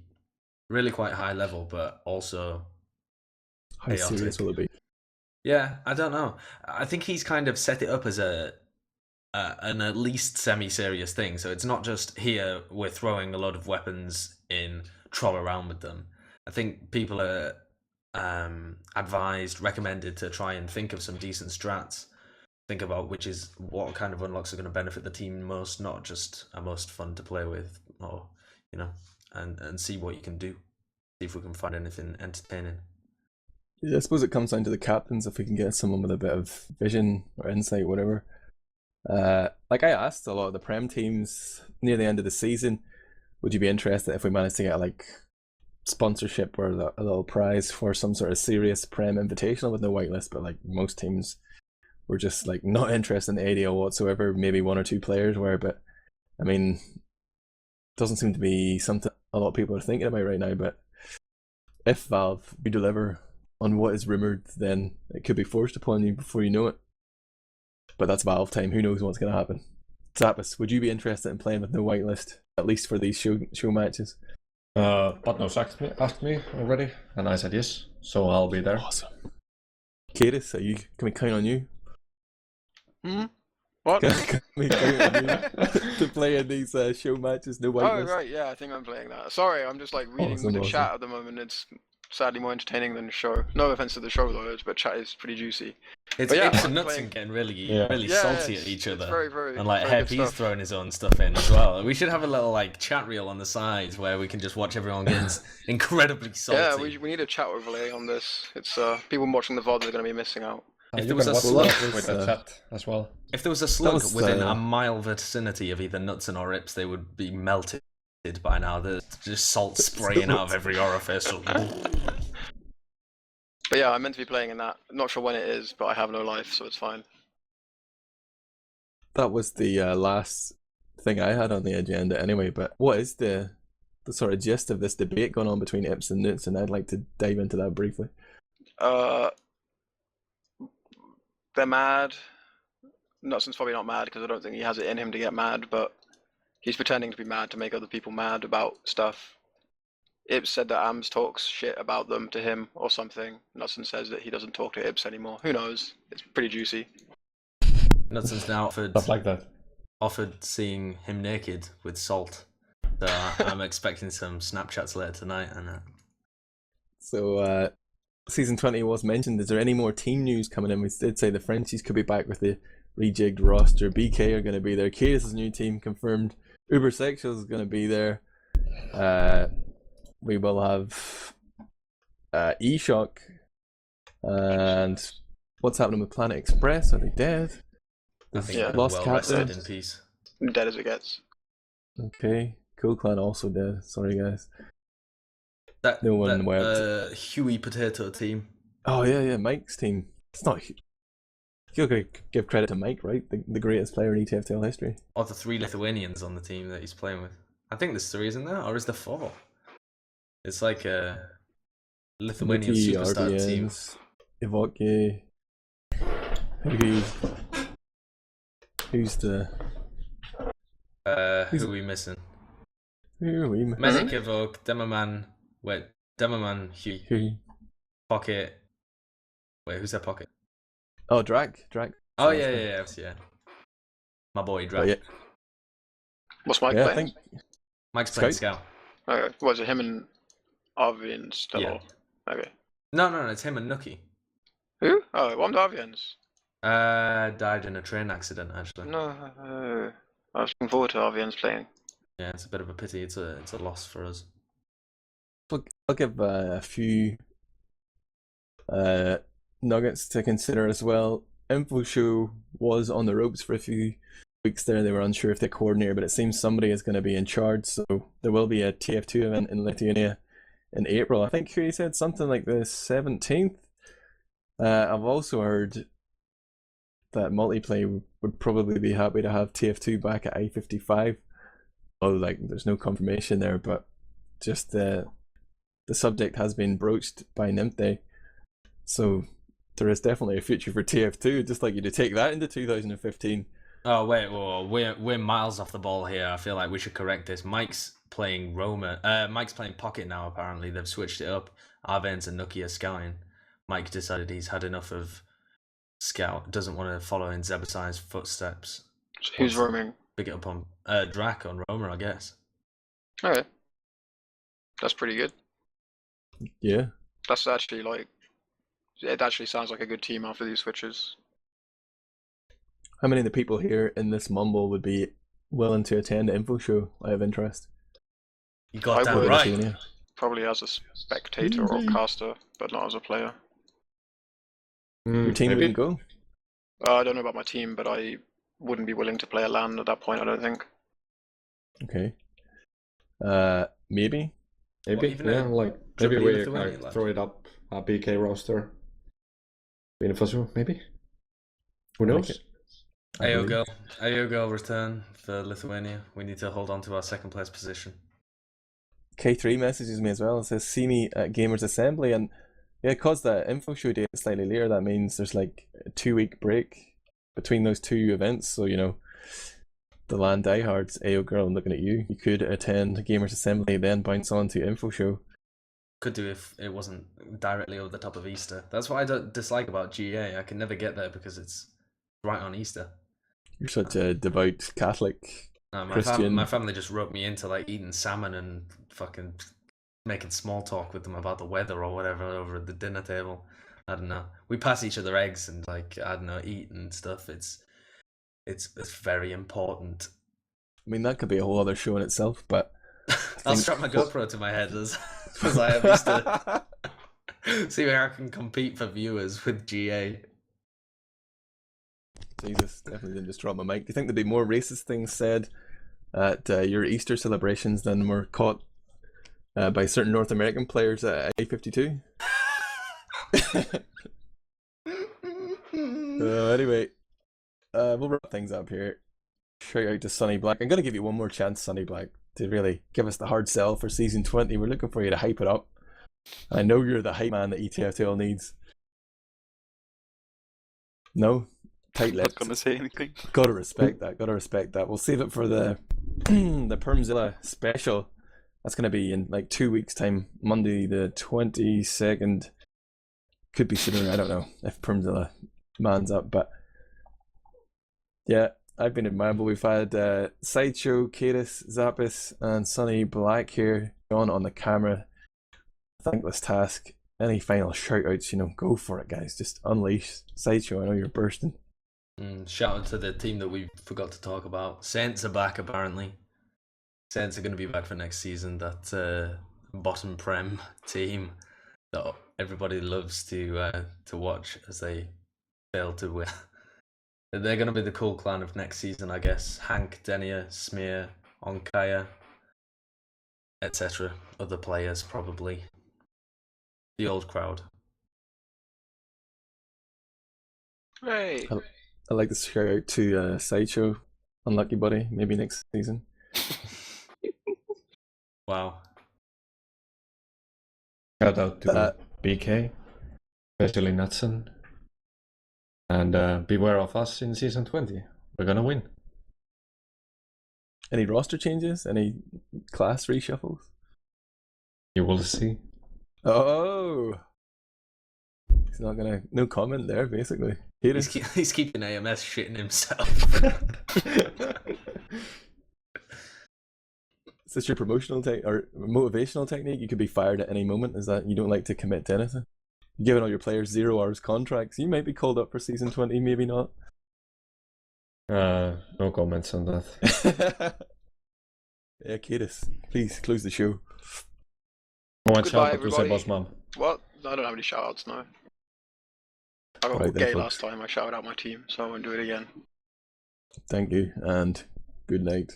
really quite high level, but also how chaotic. Serious will it be? Yeah, I don't know. I think he's kind of set it up as an at least semi-serious thing. So it's not just here we're throwing a lot of weapons in, troll around with them. I think people are advised, recommended to try and think of some decent strats. Think about what kind of unlocks are going to benefit the team most, not just are most fun to play with, or and see what you can do. See if we can find anything entertaining. Yeah, I suppose it comes down to the captains. If we can get someone with a bit of vision or insight, whatever. Like I asked a lot of the Prem teams near the end of the season, would you be interested if we managed to get like sponsorship or a little prize for some sort of serious Prem invitational with no whitelist? But like most teams were just like not interested in the ADL whatsoever. Maybe one or two players were, but I mean, doesn't seem to be something a lot of people are thinking about right now. But if Valve do deliver on what is rumored, then it could be forced upon you before you know it. But that's Valve time. Who knows what's going to happen? Zappis, would you be interested in playing with no whitelist, at least for these show matches? Botnos asked me already, and I said yes, so I'll be there. Awesome. Kaidus, can we count on you? What? Can we count on you to play in these show matches? No whitelist. Oh right, yeah, I think I'm playing that. Sorry, I'm just like reading the chat at the moment. It's sadly more entertaining than the show. No offense to the show though, but chat is pretty juicy. It's yeah, Ips and Nuts and getting really salty at each other. Very, and like very He's throwing his own stuff in as well. We should have a little like chat reel on the sides where we can just watch everyone getting incredibly salty. Yeah, we need a chat overlay on this. It's people watching the VOD are going to be missing out. If there was a slug with the chat as well. If there was a slug within a mile vicinity of either Nuts or Ips, they would be melted by now. There's just salt spraying out of every orifice. But yeah, I'm meant to be playing in that. Not sure when it is, but I have no life, so it's fine. That was the last thing I had on the agenda anyway, but what is the sort of gist of this debate going on between Ips and Nuts? And I'd like to dive into that briefly. They're mad. Nutson's probably not mad because I don't think he has it in him to get mad, but he's pretending to be mad to make other people mad about stuff. Ips said that Ams talks shit about them to him or something. Nutson says that he doesn't talk to Ips anymore. Who knows? It's pretty juicy. Nutson's now stuff like that. Offered seeing him naked with salt. So I'm expecting some Snapchats later tonight. So season 20 was mentioned. Is there any more team news coming in? We did say the Frenchies could be back with the rejigged roster. BK are going to be there. Kaidus' new team confirmed. Uber Sexual is going to be there. We will have E-Shock. And what's happening with Planet Express? Are they dead? I think lost captain in peace. Dead as it gets. Okay. Cool Clan also dead. Sorry guys. No one wept. Huey Potato team. Oh yeah, Mike's team. It's not. You're gonna give credit to Mike, right? The greatest player in ETF2L history. Or the 3 Lithuanians on the team that he's playing with. I think there's 3, isn't there? Or is there 4? It's like a Lithuanian Mickey, superstar RBNs, team. Evoke. Who's the? Who are we missing? Who are we missing? Medic, Evoke, Demoman. Wait, Demoman, Huey. Pocket. Wait, who's that Pocket? Oh, Drac. Oh yeah. My boy Drac. Yeah. What's Mike playing? I think Mike's playing Scout. Okay, was it him and Arvian still? Yeah. Okay. No, it's him and Nookie. Who? Oh, one of the Arvians. Died in a train accident actually. No, I was looking forward to Arvians playing. Yeah, it's a bit of a pity. It's a loss for us. I'll give a few nuggets to consider as well. Info Show was on the ropes for a few weeks there. They were unsure if they coordinated, but it seems somebody is going to be in charge. So there will be a TF2 event in Lithuania in April. I think he said something like the 17th. I've also heard that Multiplay would probably be happy to have TF2 back at I-55. Oh, like there's no confirmation there, but just the subject has been broached by Nimte. So there is definitely a future for TF2. Just like you to take that into 2015. Oh wait, whoa, we're miles off the ball here. I feel like we should correct this. Mike's playing Roma. Mike's playing Pocket now. Apparently they've switched it up. Arvens and Nookie are scouting. Mike decided he's had enough of Scout. Doesn't want to follow in Zebasai's footsteps. So who's roaming? Pick it up on Drac on Roma, I guess. Okay, that's pretty good. Yeah. That's actually like, it actually sounds like a good team after these switches. How many of the people here in this mumble would be willing to attend the info show? I have interest. You got I damn would. right. Lithuania. Probably as a spectator or caster, but not as a player. Your team maybe. wouldn't go? I don't know about my team, but I wouldn't be willing to play a LAN at that point, I don't think. Okay. Maybe. Maybe, even yeah, a like maybe triple we Lithuania like lad? throw it up a BK roster. Beneficial, maybe. Who I like knows? it. I believe. Ayogo return for Lithuania. We need to hold on to our second place position. K3 messages me as well and says, see me at Gamers Assembly. And yeah, because the info show date is slightly later, that means there's like a 2-week break between those two events. So, you know, the LAN diehards, Ayo girl, I'm looking at you. You could attend Gamers Assembly, then bounce on to info show. Could do if it wasn't directly over the top of Easter. That's what I don't dislike about GA. I can never get there because it's right on Easter. You're such a devout Catholic No, Christian. my family just roped me into like eating salmon and fucking making small talk with them about the weather or whatever over at the dinner table. I don't know. We pass each other eggs and like I don't know, eat and stuff. It's very important. I mean, that could be a whole other show in itself, but I'll strap my GoPro to my head as I have Easter. See where I can compete for viewers with GA. Jesus, definitely didn't just drop my mic. Do you think there'd be more racist things said at your Easter celebrations than were caught by certain North American players at A52? Anyway, we'll wrap things up here. Shout out to Sonny Black. I'm going to give you one more chance, Sonny Black, to really give us the hard sell for season 20. We're looking for you to hype it up. I know you're the hype man that ETF2L needs. No? Tight Not lips. gonna say anything. Gotta respect that. We'll save it for the the Permzilla special. That's gonna be in like 2 weeks' time, Monday the 22nd. Could be sooner, I don't know if Permzilla mans up, but yeah, I've been Admirable. We've had Sideshow, kaidus, zappis, and Sonny Black here on the camera. Thankless task. Any final shout outs, go for it, guys. Just unleash. Sideshow, I know you're bursting. Shout out to the team that we forgot to talk about. Saints are back apparently. Saints are going to be back for next season. That bottom prem team that everybody loves to watch as they fail to win. They're going to be the cool clan of next season, I guess. Hank, Denia, Smear, Onkaya, etc. Other players probably. The old crowd. Hey. I'd like to shout out to Sideshow, unlucky buddy, maybe next season. Wow. Shout out to BK, especially Nutson. And beware of us in season 20. We're gonna win. Any roster changes? Any class reshuffles? You will see. Oh! He's not gonna... No comment there, basically. He's keeping AMS shitting himself. Is this your promotional or motivational technique? You could be fired at any moment. Is that you don't like to commit to anything? You're giving all your players 0 hours contracts. You might be called up for season 20, maybe not. No comments on that. Yeah, kaidus, please close the show. One Goodbye, shout out to say everybody. boss mom. What? I don't have any shout outs, no. I got Right then, gay folks. last time. I shouted out my team, so I won't do it again. Thank you, and good night.